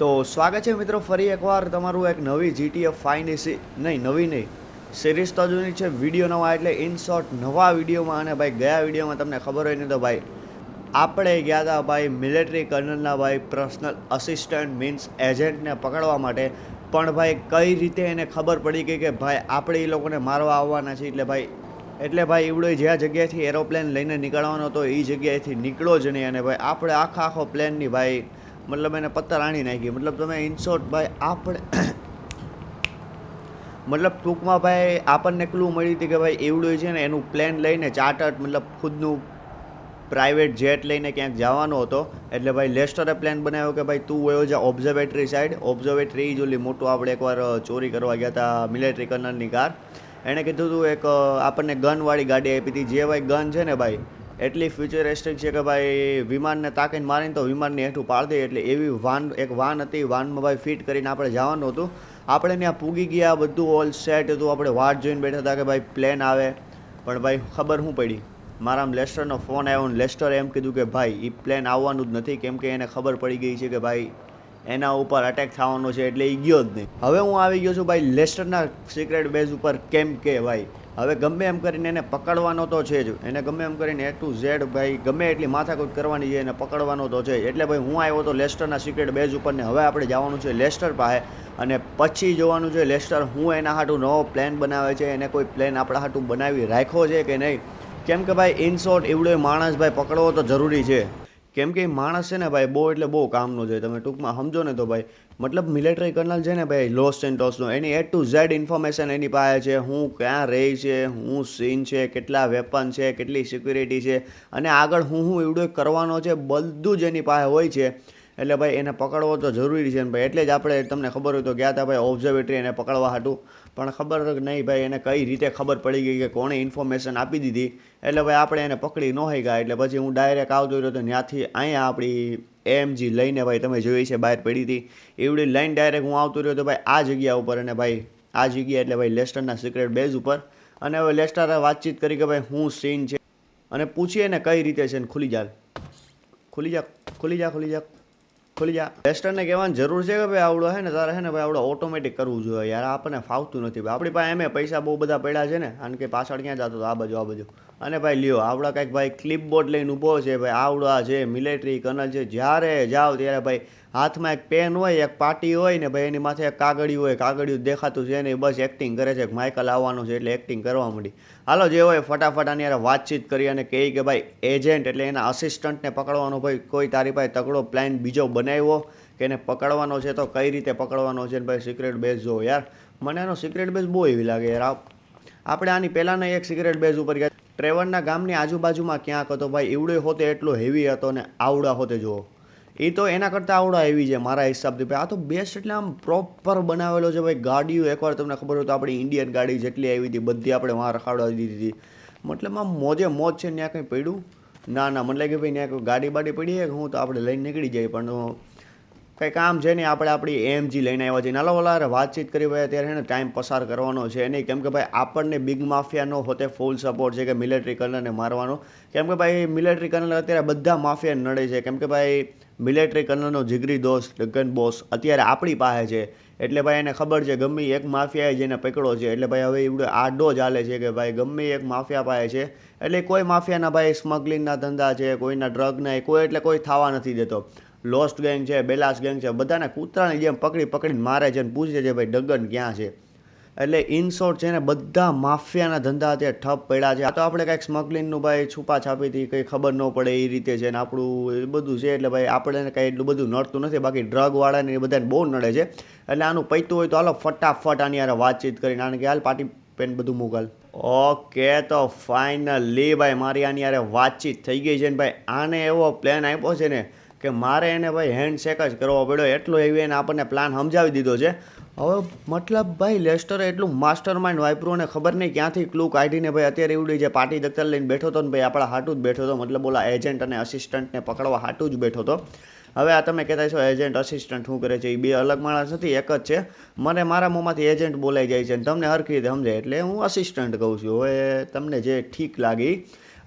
તો સ્વાગત છે મિત્રો ફરી એકવાર તમારું એક નવી જીટીએફ ફાઈની નવી સિરીઝ તો જૂની છે, વિડીયો નવા એટલે ઇન શોર્ટ નવા વિડીયોમાં. અને ભાઈ ગયા વિડીયોમાં તમને ખબર હોય ને તો ભાઈ આપણે ગયા હતા ભાઈ મિલિટરી કર્નલના ભાઈ પર્સનલ અસિસ્ટન્ટ મીન્સ એજન્ટને પકડવા માટે. પણ ભાઈ કઈ રીતે એને ખબર પડી ગઈ કે ભાઈ આપણે એ લોકોને મારવા આવવાના છે. એટલે ભાઈ એવડો જ્યાં જગ્યાએથી એરોપ્લેન લઈને નીકળવાનો હતો એ જગ્યાએથી નીકળો જ નહીં. અને ભાઈ આપણે આખો પ્લેનની ભાઈ મતલબ એને પત્તર આણી નાખી. મતલબ તમે ઇનશોર્ટ ભાઈ આપણે મતલબ ટૂંકમાં ભાઈ આપણને ક્લુ મળી હતી કે ભાઈ એવડું છે ને એનું પ્લેન લઈને ચાર્ટર્ડ મતલબ ખુદનું પ્રાઇવેટ જેટ લઈને ક્યાંક જવાનો હતો. એટલે ભાઈ લેસ્ટરે પ્લાન બનાવ્યો કે ભાઈ તું વયો જા ઓબ્ઝર્વેટરી સાઈડ. ઓબ્ઝર્વેટરી જ ઓલી મોટું આપણે એકવાર ચોરી કરવા ગયા હતા મિલિટરી કર્નલની કાર. એણે કીધું હતું એક આપણને ગનવાળી ગાડી આપી હતી. જે ભાઈ ગન છે ને ભાઈ એટલી ફ્યુચરિસ્ટિક છે કે ભાઈ વિમાનને તાકીને મારીને તો વિમાનની હેઠું પાડી દે. એટલે એવી એક વાન હતી. વાનમાં ભાઈ ફિટ કરીને આપણે જવાનું હતું. આપણે ત્યાં પૂગી ગયા, બધું ઓલ સેટ હતું. આપણે વાટ જોઈને બેઠા હતા કે ભાઈ પ્લેન આવે. પણ ભાઈ ખબર શું પડી, મારામાં લેસ્ટરનો ફોન આવ્યો ને લેસ્ટરે એમ કીધું કે ભાઈ એ પ્લેન આવવાનું જ નથી, કેમ કે એને ખબર પડી ગઈ છે કે ભાઈ એના ઉપર અટેક થવાનો છે. એટલે એ ગયો જ નહીં. હવે હું આવી ગયો છું ભાઈ લેસ્ટરના સિક્રેટ બેઝ ઉપર. કેમ કે ભાઈ હવે ગમે એમ કરીને એને પકડવાનો તો છે જ. એને ગમે એમ કરીને A to Z ભાઈ ગમે એટલી માથાકૂટ કરવાની છે, એને પકડવાનો તો છે. એટલે ભાઈ હું આવ્યો તો લેસ્ટરના સિક્રેટ બેઝ ઉપર ને હવે આપણે જવાનું છે લેસ્ટર પાસે. અને પછી જોવાનું છે લેસ્ટર હું એના હાટું નવો પ્લાન બનાવે છે, એને કોઈ પ્લાન આપણા હાટું બનાવી રાખ્યો છે કે નહીં. કેમ કે ભાઈ ઇન શોર્ટ એવડો માણસ ભાઈ પકડવો તો જરૂરી છે. કેમ કે એ માણસ છે ને ભાઈ બહુ એટલે બહુ કામનો છે. તમે ટૂંકમાં સમજો ને તો ભાઈ મતલબ મિલિટરી કર્નલ છે ને ભાઈ લોસ સેન્ટોસનો, એની A to Z ઇન્ફોર્મેશન એની પાસે છે. હું ક્યાં રહી છે, હું સીન છે, કેટલા વેપન છે, કેટલી સિક્યુરિટી છે, અને આગળ હું એવડો કરવાનો છે, બધું જ એની પાસે હોય છે. એટલે ભાઈ એને પકડવો તો જરૂરી છે ને ભાઈ. એટલે જ આપણે તમને ખબર હોય તો ગયા હતા ભાઈ ઓબ્ઝર્વેટરી એને પકડવા હાટું. પણ ખબર નહીં ભાઈ એને કઈ રીતે ખબર પડી ગઈ કે કોણે ઇન્ફોર્મેશન આપી દીધી. એટલે ભાઈ આપણે એને પકડી ન ગયા. એટલે પછી હું ડાયરેક્ટ આવતો રહ્યો તો ત્યાંથી અહીંયા આપણી AMG લઈને ભાઈ તમે જોઈ છે બહાર પડી હતી એવડી લાઈન ડાયરેક્ટ હું આવતો રહ્યો તો ભાઈ આ જગ્યા ઉપર. અને ભાઈ આ જગ્યા એટલે ભાઈ લેસ્ટરના સિક્રેટ બેઝ ઉપર. અને હવે લેસ્ટરે વાતચીત કરી કે ભાઈ હું સીન છે અને પૂછીએ ને કઈ રીતે છે ને ખુલી જા ખુલી જા ખુલી જા ખુલી જા ખુલી જા. લેસ્ટરને કહેવાની જરૂર છે કે ભાઈ આવડો હે ને તારે હે ને ભાઈ આવડો ઓટોમેટિક કરવું જોઈએ યાર, આપણને ફાવતું નથી ભાઈ. આપણી પાસે એમ પૈસા બહુ બધા પડ્યા છે ને, કારણ કે પાછળ ક્યાં જતો આ બાજુ. અને ભાઈ લ્યો આવડા કંઈક ભાઈ ક્લિપબોર્ડ લઈને ઊભો છે ભાઈ. આવડા છે મિલિટરી કર્નલ છે. જ્યારે જાઓ ત્યારે ભાઈ હાથમાં એક પેન હોય, એક પાટી હોય ને ભાઈ એની માથે એક કાગળિયું હોય. કાગળિયું દેખાતું છે ને બસ એક્ટિંગ કરે છે કે માઇકલ આવવાનો છે એટલે એક્ટિંગ કરવા માંડી. હાલો જે હોય ફટાફટ આની યાર વાતચીત કરી અને કહે કે ભાઈ એજન્ટ એટલે એના અસિસ્ટન્ટને પકડવાનો. ભાઈ કોઈ તારી પાસે તગડો પ્લાન બીજો બનાવ્યો કે એને પકડવાનો છે તો કઈ રીતે પકડવાનો છે ને ભાઈ સિક્રેટ બેઝ જો યાર. મને એનો સિક્રેટ બેઝ બહુ એવી લાગે યાર. આપણે આની પહેલાંના એક સિક્રેટ બેઝ ઉપર ગયા ટ્રેવરના ગામની આજુબાજુમાં ક્યાંક હતો ભાઈ. એવડો હોતે એટલો હેવી હતો ને આવડા હોતે જુઓ એ તો એના કરતાં આવડા હેવી છે મારા હિસાબથી ભાઈ. આ તો બેસ્ટ એટલે આમ પ્રોપર બનાવેલો છે ભાઈ. ગાડીઓ એકવાર તમને ખબર હોય તો આપણી ઇન્ડિયન ગાડી જેટલી આવી હતી બધી આપણે વાં રખાડવા દીધી હતી. મતલબ આમ મોજે મોજ છે. ત્યાં કંઈ પડ્યું ના મને લાગે ભાઈ ત્યાં કોઈ ગાડી બાડી પડી છે હું તો આપણે લઈને નીકળી જાય. પણ કંઈ કામ છે નહીં, આપણે આપણી AMG લઈને આવ્યા છીએ. નાલો ઓલા વાતચીત કરી ભાઈ અત્યારે એને ટાઈમ પસાર કરવાનો છે નહીં. કેમ કે ભાઈ આપણને બિગ માફિયાનો હોતે ફૂલ સપોર્ટ છે કે મિલિટરી કર્નલને મારવાનો. કેમ કે ભાઈ મિલિટરી કર્નલ અત્યારે બધા માફિયા નડે છે. કેમ કે ભાઈ મિલિટરી કર્નલનો જીગરી દોસ્ત ગન બોસ અત્યારે આપણી પાસે છે. એટલે ભાઈ એને ખબર છે ગમે એક માફિયાએ જેને પકડો છે. એટલે ભાઈ હવે એવડો આડો જ હાલે છે કે ભાઈ ગમે એક માફિયા પાસે છે. એટલે કોઈ માફિયાના ભાઈ સ્મગલિંગના ધંધા છે, કોઈના ડ્રગના કોઈ એટલે કોઈ થવા નથી દેતો. લોસ્ટ ગેંગ છે, બેલાસ ગેંગ છે, બધાને કૂતરાની જેમ પકડીને મારે છે અને પૂછે છે ભાઈ ડગન ક્યાં છે. એટલે ઇન શોર્ટ છે ને બધા માફિયાના ધંધા અત્યારે ઠપ પડ્યા છે. આ તો આપણે કંઈક સ્મગલિંગનું ભાઈ છુપા છાપીથી કંઈ ખબર ન પડે એ રીતે છે ને આપણું એ બધું છે. એટલે ભાઈ આપણે કંઈ એટલું બધું નડતું નથી. બાકી ડ્રગવાળાને એ બધાને બહુ નડે છે. એટલે આનું પૈતું હોય તો હાલો ફટાફટ આની યાર વાતચીત કરીને આને કે હાલ પાર્ટી પેન બધું મોકલ. ઓકે તો ફાઇનલી ભાઈ મારી આની યાર વાતચીત થઈ ગઈ છે ને ભાઈ આને એવો પ્લાન આપ્યો છે ને કે મારે એને ભાઈ હેન્ડશેક જ કરવો પડ્યો. એટલો એવી એને આપણને પ્લાન સમજાવી દીધો છે. હવે મતલબ ભાઈ લેસ્ટરે એટલું માસ્ટર માઇન્ડ વાપર્યું અને ખબર નહીં ક્યાંથી ક્લુ કાઢીને ભાઈ અત્યારે એવડી જે પાર્ટી દખ્તર લઈને બેઠો હતો ને ભાઈ આપણા હાટું જ બેઠો હતો. મતલબ ઓલા એજન્ટ અને અસિસ્ટન્ટને પકડવા હાટું જ બેઠો હતો. હવે આ તમે કહેતા છો એજન્ટ અસિસ્ટન્ટ શું કરે છે, એ બે અલગ માણસ નથી, એક જ છે. મને મારા મોંમાંથી એજન્ટ બોલાઈ જાય છે અને તમને હરખી રીતે સમજાય એટલે હું અસિસ્ટન્ટ કહું છું. હવે તમને જે ઠીક લાગે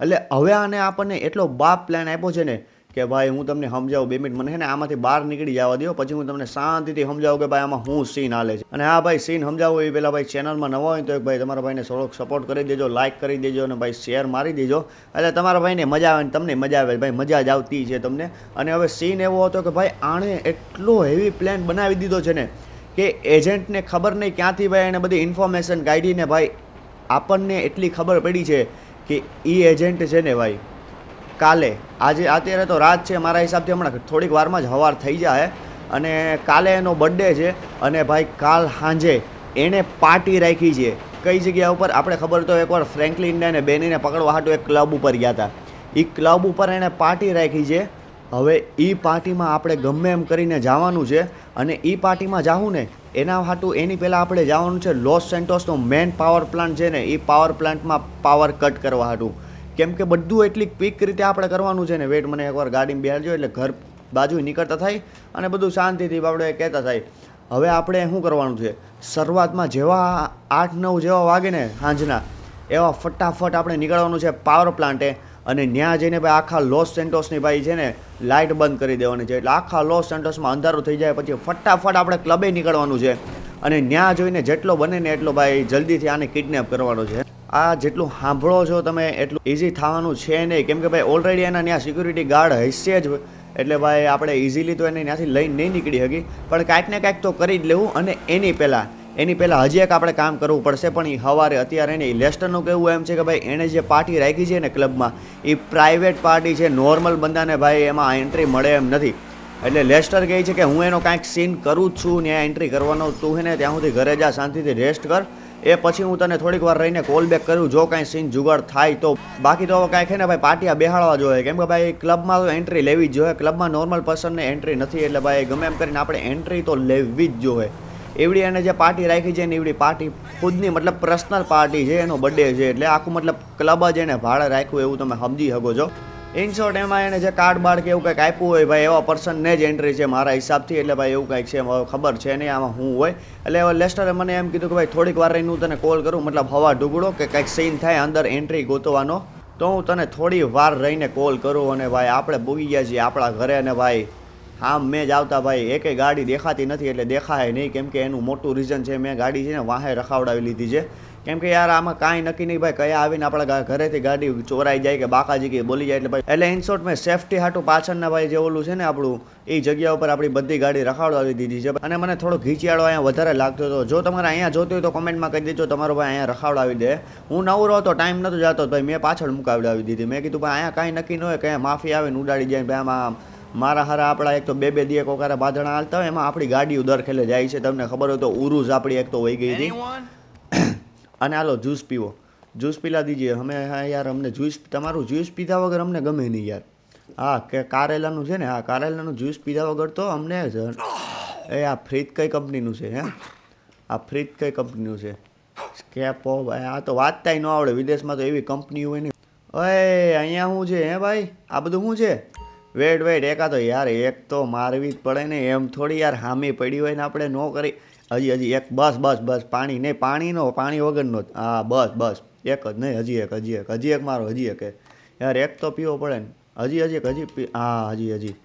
એટલે હવે આને આપણને એટલો બાપ પ્લાન આપ્યો છે ને કે ભાઈ હું તમને સમજાવું 2 મિનિટ મને છે ને આમાંથી બહાર નીકળી જવા દો, પછી હું તમને શાંતિથી સમજાવું કે ભાઈ આમાં શું સીન હાલે છે. અને હા ભાઈ સીન સમજાવું એ પહેલાં ભાઈ ચેનલમાં નવા હોય તો ભાઈ તમારા ભાઈને થોડોક સપોર્ટ કરી દેજો, લાઇક કરી દેજો અને ભાઈ શેર મારી દેજો, એટલે તમારા ભાઈને મજા આવે ને તમને મજા આવે. ભાઈ મજા જ આવતી છે તમને. અને હવે સીન એવો હતો કે ભાઈ આણે એટલો હેવી પ્લાન બનાવી દીધો છે ને કે એજન્ટને ખબર નહીં ક્યાંથી ભાઈ એને બધી ઇન્ફોર્મેશન કાઢીને ભાઈ આપણને એટલી ખબર પડી છે કે એ એજન્ટ છે ને ભાઈ કાલે અત્યારે તો રાત છે મારા હિસાબથી, હમણાં થોડીક વારમાં જ સવાર થઈ જાય, અને કાલે એનો બર્થડે છે. અને ભાઈ કાલ સાંજે એણે પાર્ટી રાખી છે. કઈ જગ્યા ઉપર આપણે ખબર તો એકવાર ફ્રેન્કલિનને અને બેનીને પકડવા હાટું એક ક્લબ ઉપર ગયા હતા. એ ક્લબ ઉપર એણે પાર્ટી રાખી છે. હવે એ પાર્ટીમાં આપણે ગમે એમ કરીને જવાનું છે, અને એ પાર્ટીમાં જાવું ને એના હાટું એની પહેલાં આપણે જવાનું છે લોસ સેન્ટોસનો મેન પાવર પ્લાન્ટ છે ને એ પાવર પ્લાન્ટમાં પાવર કટ કરવા હાટું. કેમ કે બધું એટલી ક્વિક રીતે આપણે કરવાનું છે ને. વેટ મને એકવાર ગાડીમાં બેસજો એટલે ઘર બાજુ નીકળતા થાય અને બધું શાંતિથી આપણે કહેતા થાય. હવે આપણે શું કરવાનું છે, શરૂઆતમાં જેવા 8-9 જેવા વાગે ને સાંજના, એવા ફટાફટ આપણે નીકળવાનું છે પાવર પ્લાન્ટે. અને ત્યાં જઈને ભાઈ આખા લોસ સેન્ટોસની ભાઈ છે ને લાઇટ બંધ કરી દેવાની છે, એટલે આખા લોસ સેન્ટોસમાં અંધારું થઈ જાય. પછી ફટાફટ આપણે ક્લબે નીકળવાનું છે, અને ત્યાં જોઈને જેટલો બને ને એટલો ભાઈ જલ્દીથી આને કિડનેપ કરવાનો છે. આ જેટલું સાંભળો છો તમે એટલું ઇઝી થવાનું છે નહીં, કેમ કે ભાઈ ઓલરેડી એના ત્યાં સિક્યુરિટી ગાર્ડ હશે જ, એટલે ભાઈ આપણે ઇઝીલી તો એને ત્યાંથી લઈને નહીં નીકળી શકી, પણ કાંઈક ને કાંઈક તો કરી જ લેવું. અને એની પહેલાં હજી એક આપણે કામ કરવું પડશે, પણ એ સવારે અત્યારે એને લેસ્ટરનું કહેવું એમ છે કે ભાઈ એણે જે પાર્ટી રાખી છે ને ક્લબમાં એ પ્રાઇવેટ પાર્ટી છે, નોર્મલ બંદાને ભાઈ એમાં એન્ટ્રી મળે એમ નથી. એટલે લેસ્ટર કહે છે કે હું એનો કાંઈક સીન કરું જ છું, ત્યાં એન્ટ્રી કરવાનો તું છે ને ત્યાં સુધી ઘરે જા, શાંતિથી રેસ્ટ કર, એ પછી હું તને થોડીક વાર રહીને કોલ બેક કરું જો કાંઈ સીન જુગાડ થાય તો. બાકી તો કાંઈક છે ને ભાઈ પાર્ટીયા બેહાડવા જોઈએ, કેમ કે ભાઈ ક્લબમાં તો એન્ટ્રી લેવી જ જોઈએ. ક્લબમાં નોર્મલ પર્સનને એન્ટ્રી નથી, એટલે ભાઈ ગમે એમ કરીને આપણે એન્ટ્રી તો લેવી જ જોઈએ. એવડી એને જે પાર્ટી રાખી છે ને એવડી પાર્ટી ખુદની મતલબ પર્સનલ પાર્ટી છે, એનો બર્થડે છે, એટલે આખું મતલબ ક્લબ જ એને ભાડે રાખ્યું એવું તમે સમજી શકો છો. ઇન શોર્ટ એમાં એને જે કાર્ડ બાર્ડ કે એવું કંઈક આપ્યું હોય ભાઈ એવા પર્સનને જ એન્ટ્રી છે મારા હિસાબથી, એટલે ભાઈ એવું કંઈક છે, ખબર છે નહીં આમાં શું હોય. એટલે હવે લેસ્ટરે મને એમ કીધું કે ભાઈ થોડીક વાર રહીને હું તને કોલ કરું, મતલબ હવા ઢુકડો કે કંઈક સીન થાય અંદર એન્ટ્રી ગોતવાનો, તો હું તને થોડી વાર રહીને કોલ કરું. અને ભાઈ આપણે પૂગી ગયા છીએ આપણા ઘરે, અને ભાઈ આમ મેં જ આવતા ભાઈ એકે ગાડી દેખાતી નથી, એટલે દેખાય નહીં, કેમ કે એનું મોટું રીઝન છે મેં ગાડી છે ને વાહે રખાવડાવી લીધી છે. કેમ કે યાર આમાં કાંઈ નક્કી નહીં ભાઈ કયા આવીને આપણા ઘરેથી ગાડી ચોરાઈ જાય કે બાકાજી કે બોલી જાય, એટલે ભાઈ એટલે ઇન શોર્ટ મેં સેફટી હાટું પાછળના ભાઈ જે ઓલું છે ને આપણું એ જગ્યા ઉપર આપણી બધી ગાડી રખાવડાવી દીધી છે. અને મને થોડો ઘીચિયાળો અહીંયા વધારે લાગતો હતો. જો તમારે અહીંયા જોતું હોય તો કોમેન્ટમાં કહી દેજો તમારો ભાઈ અહીંયા રખાવડાવી દે. હું નવરો હતો, ટાઈમ નહોતો જતો ભાઈ, મેં પાછળ મુકાવડાવી દીધી. મેં કીધું ભાઈ અહીંયા કાંઈ નક્કી ન હોય કે માફી આવીને ઉડાડી જાય ભાઈ, આમાં મારા હારા આપણા એક તો બે દી કોકારે બાંધણા હાલતા હોય, એમાં આપણી ગાડીઓ દર ખેલે જાય છે. તમને ખબર હોય તો ઉરુઝ આપણી એક તો વહી ગઈ હતી. અને હાલો જ્યુસ પીવો, જ્યુસ પીલા દીજીએ. અમે હા યાર અમને જ્યુસ, તમારું જ્યુસ પીધા વગર અમને ગમે નહીં યાર. હા કે કારેલાનું છે ને, હા કારેલાનું જ્યુસ પીધા વગર તો અમને એ આ ફ્રીજ કઈ કંપનીનું છે હે, આ ફ્રીજ કઈ કંપનીનું છે, સ્કેપો ભાઈ, આ તો વાંચતાય ન આવડે, વિદેશમાં તો એવી કંપની હોય ને. ઓય અહીંયા શું છે હે ભાઈ, આ બધું શું છે? વેટ એકા તો યાર એક તો મારવી જ પડે ને, એમ થોડી યાર હામી પડી હોય ને આપણે ન કરી. હજી એક બસ પાણી નહીં, પાણી વગરનો જ, હા બસ એક જ નહીં, હજી એક મારો, હજી એક યાર એક તો પીવો પડે ને, હજી હા હજી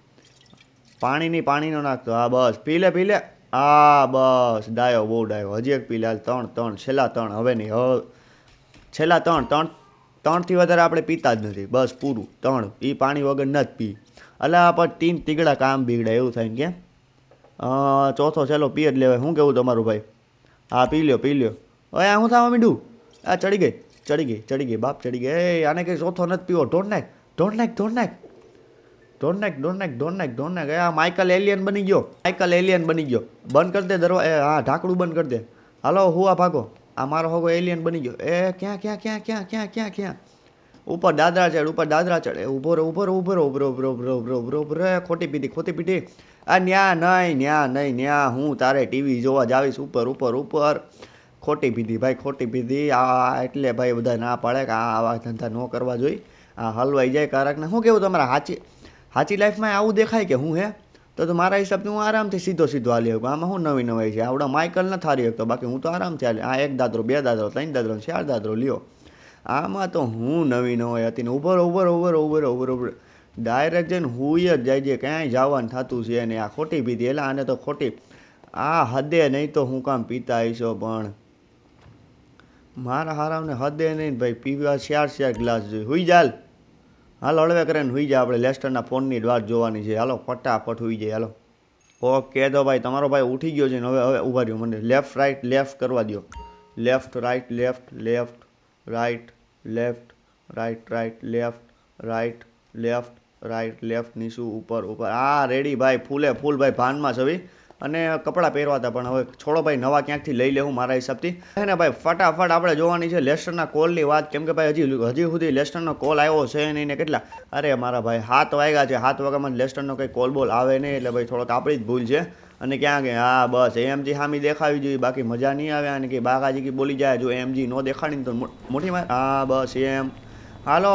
પાણીનો નાખતો, હા બસ પી લે, હા બસ ડાયો, બહુ ડાયો, હજી એક પી લે, હાલ ત્રણ છેલ્લા 3 હવે નહીં, હવે છેલ્લા 3થી વધારે આપણે પીતા જ નથી, બસ પૂરું 3, એ પાણી વગર ન જ પી. એટલે પણ 3 તીગડા કામ બીગડા એવું થાય ને, કેમ ચોથો છેલ્લો પી જ લેવાય. શું કેવું તમારું ભાઈ? હા પી લ્યો. હવે આ શું થવા માંડ્યું? આ ચડી ગઈ બાપ ચડી ગઈ. એ આને કંઈ ચોથો નથી પીવો, ઢોંઢ નાખ. આ માઇકલ એલિયન બની ગયો. બંધ કરી દે દરવાજા, હા ઢાંકણું બંધ કરી દે. હાલો હુઆ ભાગો, આ મારો હોગો એલિયન બની ગયો. એ ક્યાં ઉપર દાદરા ચડે, ઉભો રે, ખોટી પીધી. આ ન્યા નહીં, હું તારે ટીવી જોવા જાવીશ ઉપર. ખોટી પીધી. આ એટલે ભાઈ બધા ના પાડે કે આવા ધંધા ન કરવા જોઈએ, આ હલવાઈ જાય કારકને. શું કેવું તમારા સાચી લાઈફમાં આવું દેખાય કે હું હે? તો મારા હિસાબથી હું આરામથી સીધો હાલી શકું. આમાં શું નવાઈ છે? આવડા માઇકલ ન થારી શકતો, બાકી હું તો આરામથી હાલી. આ 1 દાદરો 2 દાદરો 3 દાદરો 4 દાદરો લ્યો. આમાં તો હું નવી હતી ને. ઉભર ડાયરેક્ટ જઈને હુઈ જ જાય છે, ક્યાંય જવાનું થતું છે ને. આ ખોટી પીધી એટલે આને તો ખોટી આ હદે નહીં તો હું કામ પીતા હશો, પણ મારા હારામને હદે નહીં ભાઈ, પીવા 4 ગ્લાસ જોઈએ. હુઈ જાલ, હાલો હળવે કરે ને હુઈ જાય. આપણે લેસ્ટરના ફોનની જ વાત જોવાની છે. હાલો ફટાફટ હુઈ જાય. હાલો ઓકે તો ભાઈ તમારો ભાઈ ઉઠી ગયો છે ને હવે ઊભા રહ્યો, મને લેફ્ટ રાઈટ લેફ્ટ કરવા દો. Left right left left right left right right left right left right left નીચું ઉપર ઉપર. હા રેડી ભાઈ, ફૂલે ફૂલ ભાઈ ભાનમાં છવી. અને કપડાં પહેરવા હતા પણ હવે છોડો ભાઈ, નવા ક્યાંકથી લઈ લેવું મારા હિસાબથી. હે ને ભાઈ ફટાફટ આપણે જોવાની છે લેસ્ટરના કોલની વાત, કેમ કે ભાઈ હજી સુધી લેસ્ટરનો કોલ આવ્યો છે નહીં ને કેટલા, અરે મારા ભાઈ 7 વાગ્યા છે, 7 વાગ્યામાં લેસ્ટરનો કંઈ કોલ બોલ આવે નહીં, એટલે ભાઈ થોડોક આપણી જ ભૂલ છે. અને ક્યાં ગયા, હા બસ એમજી સામી દેખાવી જોઈએ, બાકી મજા નહીં આવે. અને કે બાગાજી કે બોલી જાય, જો એમજી ન દેખાડીને તો મોટી વાત. હા બસ એમ. હાલો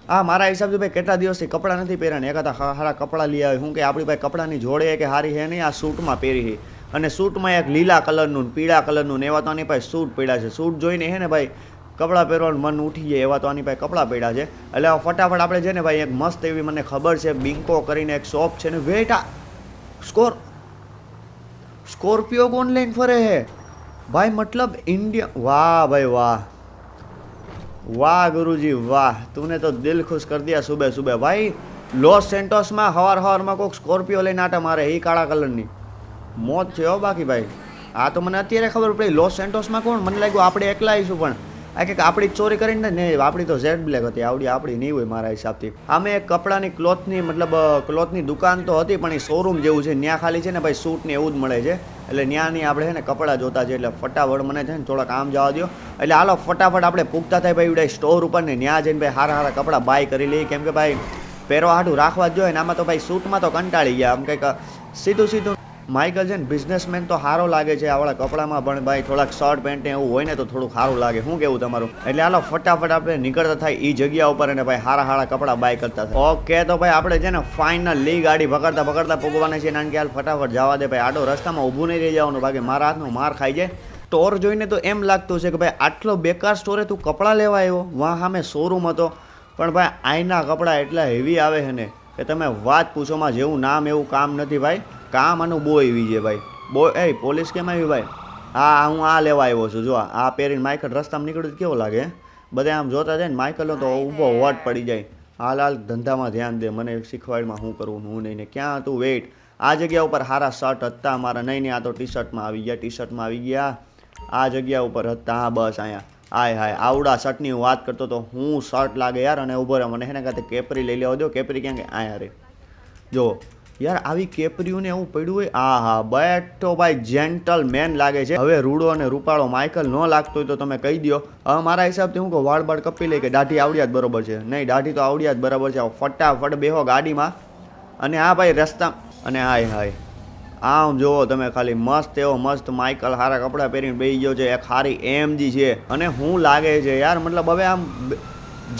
હા, મારા હિસાબથી ભાઈ કેટલા દિવસથી કપડાં નથી પહેર્યા ને, એકાદા સારા કપડાં લઈ આવે. શું કે આપણી ભાઈ કપડાની જોડે કે સારી છે નહીં, આ સૂટમાં પહેરી છે. અને સૂટમાં એક લીલા કલરનું પીળા કલરનું ને એવા તો આની ભાઈ સૂટ પડ્યા છે. સૂટ જોઈને હે ને ભાઈ કપડાં પહેરવાનું મન ઉઠી જાય એવા તો આની ભાઈ કપડાં પડ્યા છે. એટલે ફટાફટ આપણે છે ને ભાઈ એક મસ્ત એવી મને ખબર છે બિંકો કરીને એક શોપ છે ને, વેટ આ સ્કોર્પિયો કોણ લઈને ફરે હે ભાઈ, મતલબ ઇન્ડિયા. વાહ ભાઈ વાહ, વાહ ગુરુજી વાહ, તુને તો દિલ ખુશ કર દિયા સુબહ સુબહ ભાઈ. લોસ સેન્ટોસમાં હવારમાં કોઈક સ્કોર્પિયો લઈને આટા મારે, એ કાળા કલરની મોત છે હો. બાકી ભાઈ આ તો મને અત્યારે ખબર પડી, લોસ સેન્ટોસમાં કોણ, મને લાગ્યું આપણે એકલા આવીશું, પણ આ કંઈક આપણી જ ચોરી કરીને ને, આપણી તો ઝેડ બ્લેક હતી, આપણી નહીં હોય મારા હિસાબથી. આમે એક કપડાની ક્લોથની મતલબ ક્લોથની દુકાન તો હતી પણ એ શોરૂમ જેવું છે, ત્યાં ખાલી છે ને ભાઈ સૂટ ને એવું જ મળે છે. એટલે ત્યાંની આપણે છે ને કપડાં જોતા છે, એટલે ફટાફટ મને છે ને થોડા કામ જવા દો. એટલે હાલો ફટાફટ આપણે પૂગતા થાય ભાઈ ઉડાય સ્ટોર ઉપર ને, ત્યાં જઈને ભાઈ સારા કપડાં બાય કરી લઈએ, કેમ કે ભાઈ પહેરવા હાટું રાખવા જ જોઈએ ને. આમાં તો ભાઈ સૂટમાં તો કંટાળી ગયા, આમ કંઈક સીધું માઇકલ છે ને બિઝનેસમેન તો સારો લાગે છે આવડા કપડામાં, પણ ભાઈ થોડાક શર્ટ પેન્ટ એવું હોય ને તો થોડુંક સારું લાગે. શું કેવું તમારું? એટલે હાલો ફટાફટ આપણે નીકળતા થાય એ જગ્યા ઉપર અને ભાઈ સારા કપડાં બાય કરતા થાય. ઓકે તો ભાઈ આપણે છે ને ફાઇનલી ગાડી ભગાડતા પૂગવાના છે, નાનકી હાલ ફટાફટ જવા દે ભાઈ, આડો રસ્તામાં ઊભું નહીં રહી જવાનું, બાકી મારા હાથનો માર ખાઈ જાય. સ્ટોર જોઈને તો એમ લાગતું છે કે ભાઈ આટલો બેકાર સ્ટોરે તું કપડાં લેવા આવ્યો, વાહ સામે શોરૂમ હતો, પણ ભાઈ આઈના કપડાં એટલા હેવી આવે છે ને કે તમે વાત પૂછોમાં, જેવું નામ એવું કામ નથી ભાઈ. કામ આનું બહુ એવી છે ભાઈ, બહુ. એ પોલીસ કેમ આવી ભાઈ? હા હું આ લેવા આવ્યો છું, જો આ પહેરીને માઇકલ રસ્તામાં નીકળ્યું કેવો લાગે. બધા આમ જોતા જાય ને માઇકલનો તો ઊભો વટ પડી જાય. હાલ ધંધામાં ધ્યાન દે, મને શીખવાડમાં શું કરવું હું નહીં ને. ક્યાં હતું વેઇટ, આ જગ્યા ઉપર સારા શર્ટ હતા મારા, નહીં આ તો ટી શર્ટમાં આવી ગયા, આ જગ્યા ઉપર હતા. હા બસ અહીંયા હાય આવડા શર્ટની હું વાત કરતો તો, હું શર્ટ લાગે યાર. અને ઊભો રહે, મને એને કાંતે કેપરી લઈ લેવા દો. કેપરી ક્યાં કે આયા રે, જો યાર આવી કેપરીઓને એવું પડ્યું હોય. હા બેઠો ભાઈ જેન્ટલ મેન લાગે છે. હવે રૂડો અને રૂપાળો માઇકલ ન લાગતો હોય તો તમે કહી દો. હવે મારા હિસાબથી હું કહું વાળ બાળ કપી લઈ કે દાઢી આવડ્યા જ બરોબર છે? નહીં, દાઢી તો આવડ્યા જ બરાબર છે. ફટાફટ બેહો ગાડીમાં અને હા ભાઈ રસ્તા. અને હાય આમ જુઓ તમે ખાલી, મસ્ત એવો મસ્ત માઇકલ સારા કપડાં પહેરીને બેસી ગયો છે, એક સારી એમજી છે. અને હું લાગે છે યાર, મતલબ હવે આમ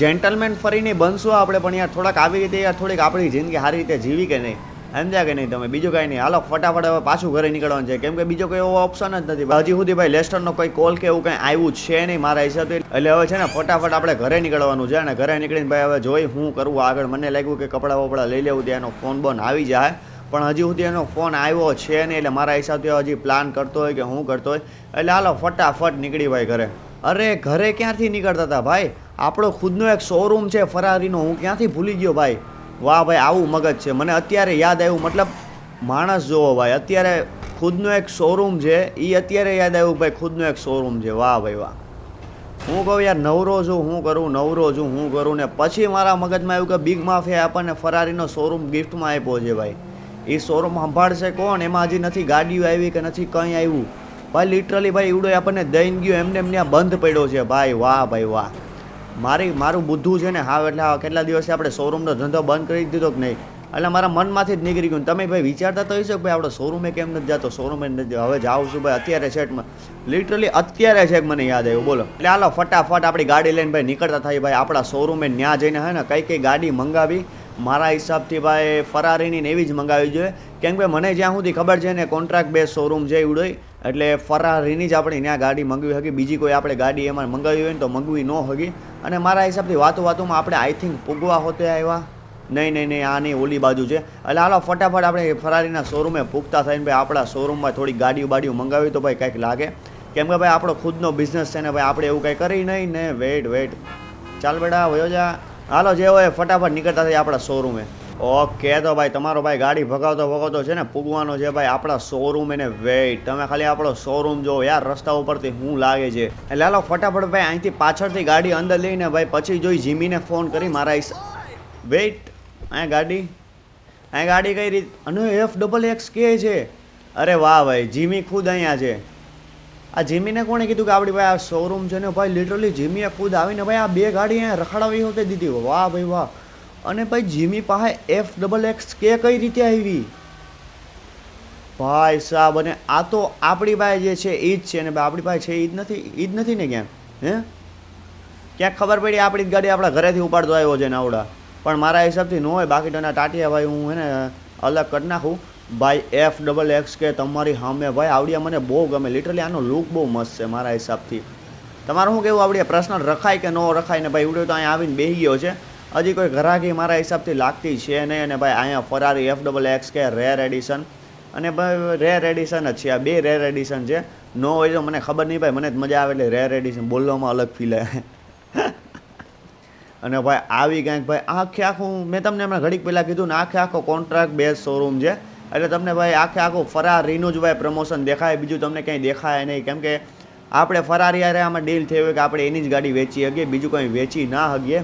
જેન્ટલમેન ફરીને બનશું આપણે, પણ યાર થોડાક આવી રીતે યાર થોડીક આપણી જિંદગી સારી રીતે જીવી કે નહીં, સમજ્યા કે નહીં તમે? બીજું કાંઈ નહીં. હાલો ફટાફટ હવે પાછું ઘરે નીકળવાનું છે, કેમ કે બીજો કોઈ એવો ઓપ્શન જ નથી હજી સુધી ભાઈ. લેસ્ટરનો કોઈ કોલ કે એવું કંઈ આવ્યું છે નહીં મારા હિસાબે. એટલે હવે છે ને ફટાફટ આપણે ઘરે નીકળવાનું છે, અને ઘરે નીકળીને ભાઈ હવે જોઈ હું કરવું આગળ. મને લાગ્યું કે કપડાં વપડા લઈ લેવું, ત્યાં એનો ફોન બોન આવી જાય, પણ હજી સુધી એનો ફોન આવ્યો છે નહીં. એટલે મારા હિસાબથી હજી પ્લાન કરતો હોય કે હું કરતો હોય. એટલે હાલો ફટાફટ નીકળી ભાઈ ઘરે. અરે ઘરે ક્યાંથી નીકળતા હતા ભાઈ, આપણો ખુદનો એક શોરૂમ છે ફરારીનો, હું ક્યાંથી ભૂલી ગયો ભાઈ. વાહ ભાઈ આવું મગજ છે, મને અત્યારે યાદ આવ્યું. મતલબ માણસ જોવો ભાઈ, અત્યારે ખુદનો એક શોરૂમ છે, એ અત્યારે યાદ આવ્યું ભાઈ ખુદનો એક શોરૂમ છે. વાહ ભાઈ વાહ. હું કહું યાર નવરો છું હું કરું ને પછી મારા મગજમાં આવ્યું કે બિગ માફિયા આપણને ફરારીનો શોરૂમ ગિફ્ટમાં આપ્યો છે ભાઈ. એ શોરૂમ સંભાળશે કોણ? એમાં હજી નથી ગાડીઓ આવી કે નથી કંઈ આવ્યું ભાઈ. લિટરલી ભાઈ એવડો આપણને દઈને ગયો, એમને ત્યાં બંધ પડ્યો છે ભાઈ. વાહ ભાઈ વાહ. મારું બુદ્ધું છે ને હા, એટલે કેટલા દિવસે આપણે શોરૂમનો ધંધો બંધ કરી દીધો કે નહીં, એટલે મારા મનમાંથી જ નીકળી ગયું. તમે ભાઈ વિચારતા તો હશો કે ભાઈ આપણે શોરૂમે કેમ નથી જતો, શોરૂમે નથી. હવે જાઉં છું ભાઈ અત્યારે સેટમાં, લિટરલી અત્યારે છે મને યાદ આવ્યું. બોલો એટલે હાલો ફટાફટ આપણી ગાડી લઈને ભાઈ નીકળતા થાય ભાઈ આપણા શોરૂમે. ત્યાં જઈને હે ને કઈ ગાડી મંગાવી મારા હિસાબથી ભાઈ ફરારીની ને એવી જ મંગાવી જોઈએ, કેમ કે મને જ્યાં સુધી ખબર છે ને કોન્ટ્રાક્ટ બેઝ શોરૂમ છે એવડો, એટલે ફરારીની જ આપણે ત્યાં ગાડી મંગાવી હતી. બીજી કોઈ આપણે ગાડી એમાં મંગાવી હોય ને તો મંગાવી ન હતી. અને મારા હિસાબથી વાતોમાં આપણે આઈ થિંક પૂગવા હોતે આવ્યા, નહીં નહીં નહીં, આ નહીં, ઓલી બાજુ છે. એટલે હાલો ફટાફટ આપણે ફરારીના શોરૂમે પૂગતા થઈને ભાઈ આપણા શોરૂમમાં થોડી ગાડીઓ બાડીઓ મંગાવી તો ભાઈ કંઈક લાગે, કેમ કે ભાઈ આપણો ખુદનો બિઝનેસ છે ને ભાઈ આપણે એવું કંઈ કરી નહીં ને. વેઇટ ચાલ બેટા વયો જા. હાલો જે હોય ફટાફટ નીકળતા થઈ આપણા શોરૂમે. ઓકે તો ભાઈ તમારો ભાઈ ગાડી ભગાવતો છે ને પૂગવાનો છે ભાઈ આપણા શોરૂમ. એને વેઇટ તમે ખાલી આપણો શોરૂમ જો યાર રસ્તા ઉપરથી શું લાગે છે. એટલે હાલો ફટાફટ ભાઈ અહીંથી પાછળથી ગાડી અંદર લઈને ભાઈ પછી જોઈ જીમીને ફોન કરી મારા વેઇટ અહીં ગાડી કઈ રીત અને FXX કે છે. અરે વાહ ભાઈ જીમી ખુદ અહીંયા છે. આ જીમીને કોણે કીધું કે આપણી ભાઈ આ શોરૂમ છે ને ભાઈ લિટરલી જીમીએ ખુદ આવીને ભાઈ આ 2 ગાડી અહીંયા રખડાવી હોતે દીધી. વાહ ભાઈ વાહ. અને ભાઈ જીમી પાસે FXX કે કઈ રીતે આવી ભાઈ સાહેબ. અને આ તો આપણી પાસે જે છે એ જ છે ને ભાઈ આપણી પાસે છે એ જ નથી ને ક્યાંક ક્યાંક ખબર પડી આપણી જ ગાડી આપણા ઘરેથી ઉપાડતો આવ્યો છે ને આવડા. પણ મારા હિસાબથી ન હોય, બાકી તો એના ટાટિયા ભાઈ હું એને અલગ કરી નાખું. ભાઈ FXX કે તમારી સામે ભાઈ આવડિયા મને બહુ ગમે. લિટરલી આનો લુક બહુ મસ્ત છે મારા હિસાબથી. તમારું શું કેવું આવડિયા પર્સનલ રખાય કે ન રખાય ને ભાઈ વિડીયો તો અહીંયા આવીને બેસી ગયો છે. હજી કોઈ ઘરાકી મારા હિસાબથી લાગતી છે નહીં. અને ભાઈ અહીંયા ફરારી FXX કે રેર એડિશન અને ભાઈ રેર એડિશન જ છે. આ 2 રેર એડિશન છે. ન હોય તો મને ખબર નહીં ભાઈ, મને જ મજા આવે એટલે રેર એડિશન બોલવામાં અલગ ફીલ આવે. અને ભાઈ આવી કંઈક ભાઈ આખું મેં તમને હમણાં ઘડીક પહેલાં કીધું ને આખો કોન્ટ્રાક્ટ બેઝ શોરૂમ છે. એટલે તમને ભાઈ આખું ફરારીનું જ ભાઈ પ્રમોશન દેખાય, બીજું તમને કંઈ દેખાય નહીં. કેમ કે આપણે ફરારી યારે આમાં ડીલ થઈ હોય કે આપણે એની જ ગાડી વેચી શકીએ, બીજું કંઈ વેચી ના શકીએ.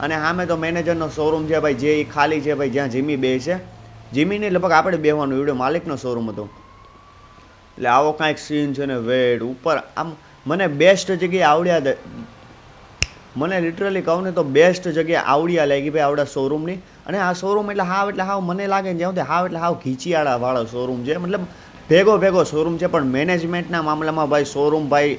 અને સામે તો મેનેજરનો શોરૂમ છે ભાઈ, જે એ ખાલી છે ભાઈ, જ્યાં જીમી બે છે. જીમીને લગભગ આપણે બેવાનું એવડો માલિકનો શોરૂમ હતો. એટલે આવો કાંઈક સીન છે ને વેડ ઉપર. આમ મને બેસ્ટ જગ્યાએ આવડ્યા, મને લિટરલી કહું ને તો બેસ્ટ જગ્યાએ આવડિયા લાગી ભાઈ આવડા શોરૂમની. અને આ શોરૂમ એટલે હાવ મને લાગે ને જ્યાં હાવ એટલે હાવ ખીચિયાળાવાળો શોરૂમ છે. મતલબ ભેગો શોરૂમ છે. પણ મેનેજમેન્ટના મામલામાં ભાઈ શોરૂમ ભાઈ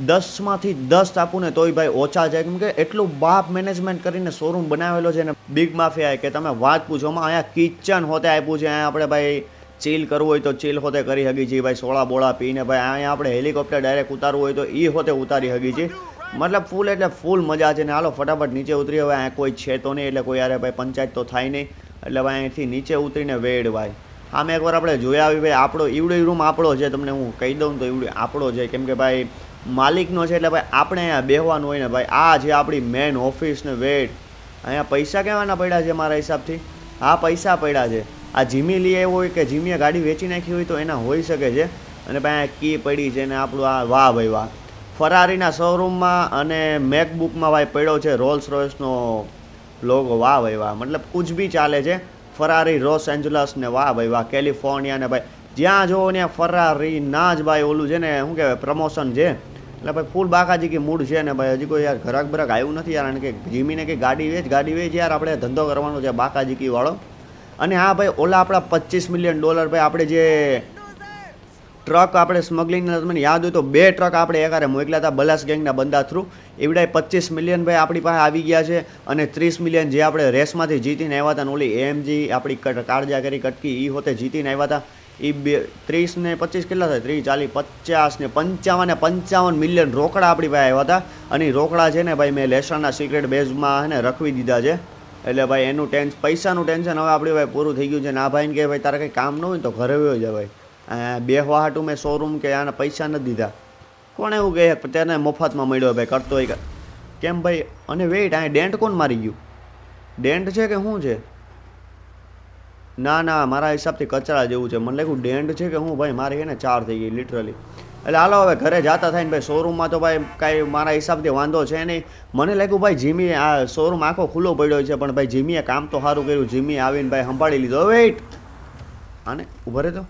10માંથી 10 આપું ને તોય ભાઈ ઓછા છે. કેમ કે એટલું બાપ મેનેજમેન્ટ કરીને શોરૂમ બનાવેલો છે ને બિગ માફિયા કે તમે વાત પૂછોમાં. અહીંયા કિચન હોતે આપ્યું છે. અહીંયા આપણે ભાઈ ચીલ કરવું હોય તો ચીલ હોતે કરી શકીએ છીએ ભાઈ, સોળા બોળા પીને ભાઈ. અહીંયા આપણે હેલિકોપ્ટર ડાયરેક્ટ ઉતારવું હોય તો એ હોતે ઉતારી શકીએ છીએ. મતલબ ફૂલ એટલે ફૂલ મજા છે. ને હાલો ફટાફટ નીચે ઉતરી. હવે અહીંયા કોઈ છે તો નહીં એટલે કોઈ યારે ભાઈ પંચાયત તો થાય નહીં. એટલે ભાઈ અહીંથી નીચે ઉતરીને વેડ ભાઈ આમે એકવાર આપણે જોયા આવી ભાઈ આપણો ઈવડો રૂમ આપણો છે. તમને હું કહી દઉં તો ઈવડો આપણો છે. કેમ કે ભાઈ માલિકનો છે એટલે ભાઈ આપણે અહીંયા બેહવાનું હોય ને ભાઈ. આ છે આપણી મેન ઓફિસ ને વેડ. અહીંયા પૈસા કહેવાના પડ્યા છે મારા હિસાબથી. આ પૈસા પડ્યા છે. આ જીમી લઈ આવ્યો હોય કે જીમીએ ગાડી વેચી નાખી હોય તો એના હોઈ શકે છે. અને ભાઈ આ કી પડી છે ને આપણું આ વાહ ભાઈ વાહ. ફરારીના શોરૂમમાં અને મેકબુકમાં ભાઈ પડ્યો છે રોલ્સ રોયસનો લોગો. વાહ ભાઈ વાહ. મતલબ કુછ બી ચાલે છે. ફરારી રોસ એન્જલસ ને વાહ ભાઈ વાહ કેલિફોર્નિયા ને ભાઈ જ્યાં જોવો ત્યાં ફરારી ના જ ભાઈ ઓલું છે ને શું કહેવાય પ્રમોશન છે. એટલે ભાઈ ફૂલ બાકાજી કે મૂડ છે ને ભાઈ. હજી કોઈ યાર ઘરાક બરાક આવ્યું નથી યાર. અને કે જીમીને કે ગાડી વેચ યાર આપણે ધંધો કરવાનો છે બાકાજી વાળો. અને હા ભાઈ ઓલા આપણા $25 મિલિયન ભાઈ આપણે જે ટ્રક આપણે સ્મગલિંગના તમને યાદ હોય તો 2 ટ્રક આપણે એકારે મોકલ્યા હતા બલાસ ગેંગના બંદા થ્રુ. એવડાય $25 મિલિયન ભાઈ આપણી પાસે આવી ગયા છે. અને 30 મિલિયન જે આપણે રેસમાંથી જીતીને આવ્યા હતા ને ઓલી AMG આપણી કાળજા કરી કટકી એ હોતે જીતીને આવ્યા હતા. એ 30 ને 25 કેટલા થાય 30 40 50 ને 55 મિલિયન રોકડા આપણી પાસે આવ્યા હતા. અને એ રોકડા છે ને ભાઈ મેં લેસરના સિક્રેટ બેઝમાં હે ને રખવી દીધા છે. એટલે ભાઈ એનું પૈસાનું ટેન્શન હવે આપણી ભાઈ પૂરું થઈ ગયું છે. ના ભાઈને કે ભાઈ તારે કંઈ કામ ન હોય તો ઘરે વયો જાય ભાઈ. બેહવા હાટું મેં શોરૂમ કે આના પૈસા નથી દીધા. કોણ એવું કહે તેને મફતમાં મળ્યો ભાઈ કરતો હોય કેમ ભાઈ. અને વેઇટ આ ડેન્ટ કોણ મારી ગયું? ડેન્ટ છે કે શું છે? ના મારા હિસાબથી કચરા જેવું છે. મને લાગ્યું ડેન્ટ છે કે હું ભાઈ મારી એને 4 થઈ ગઈ લિટરલી. એટલે હાલો હવે ઘરે જતા થાય ને ભાઈ શોરૂમમાં તો ભાઈ કાંઈ મારા હિસાબથી વાંધો છે નહીં. મને લાગ્યું ભાઈ જીમી આ શોરૂમ આખો ખુલ્લો પડ્યો છે પણ ભાઈ જીમીએ કામ તો સારું કર્યું. જીમી આવીને ભાઈ સંભાળી લીધો. વેઇટ આને ઉભા રહે તો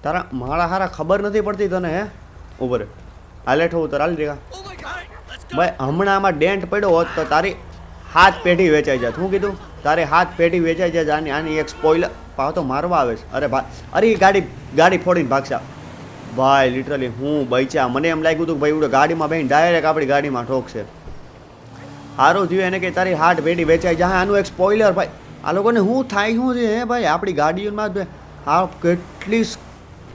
તારા મારા હારા ખબર નથી પડતી તને હે? ઉભો રે હાલે ઠો ઉતર હાલ રેખા ભાઈ. હમણાં આમાં ડેન્ટ પડ્યો હોત તો તારી હાથ પેઢી વેચાઈ જાય. શું કીધું? તારી હાથ પેઢી વેચાઈ જાય. આની એક સ્પોઇલર પાવ તો મારવા આવે છે. અરે ભાઈ અરે ગાડી ફોડીને ભાગશા ભાઈ. લિટરલી હું બચ્યા. મને એમ લાગ્યું હતું કે ભાઈ ગાડીમાં બેન ડાયરેક્ટ આપણી ગાડીમાં ઠોકશે. સારું થયું એને કે તારી હાથ પેઢી વેચાઈ જાય. આનું એક સ્પોઇલર ભાઈ. આ લોકોને શું થાય શું છે હે ભાઈ આપણી ગાડીઓમાં આ કેટલી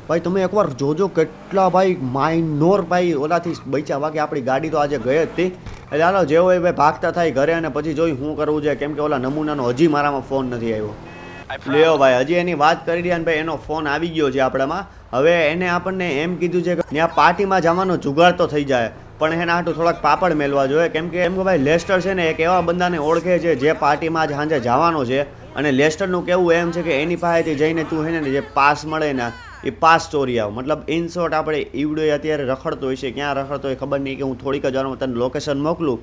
ભાઈ તમે એકવાર જોજો કેટલા ભાઈ માઇનોર ભાઈ ઓલાથી બચ્યા. બાકી આપણી ગાડી તો આજે ગઈ જ હતી. એટલે હાલો જેવો હોય ભાઈ ભાગતા થાય ઘરે અને પછી જોઈ શું કરવું છે, કેમ કે ઓલા નમૂનાનો હજી મારામાં ફોન નથી આવ્યો. લ્યો ભાઈ હજી એની વાત કરી રહ્યા ને ભાઈ એનો ફોન આવી ગયો છે આપણામાં. હવે એને આપણને એમ કીધું છે કે ત્યાં પાર્ટીમાં જવાનો જુગાડ તો થઈ જાય, પણ એના હાટું થોડાક પાપડ મેળવા જોઈએ, કેમ કે ભાઈ લેસ્ટર છે ને એક એવા બંદાને ઓળખે છે જે પાર્ટીમાં જ સાંજે જવાનો છે. અને લેસ્ટરનું કહેવું એમ છે કે એની પાસેથી જઈને તું હે ને જે પાસ મળે ને એ પાસ ચોરી આવ. મતલબ ઇન શોર્ટ આપણે ઈવડો અત્યારે રખડતો હોય છે, ક્યાં રખડતો હોય ખબર નહીં, કે હું થોડીક જ વારમાં તને લોકેશન મોકલું,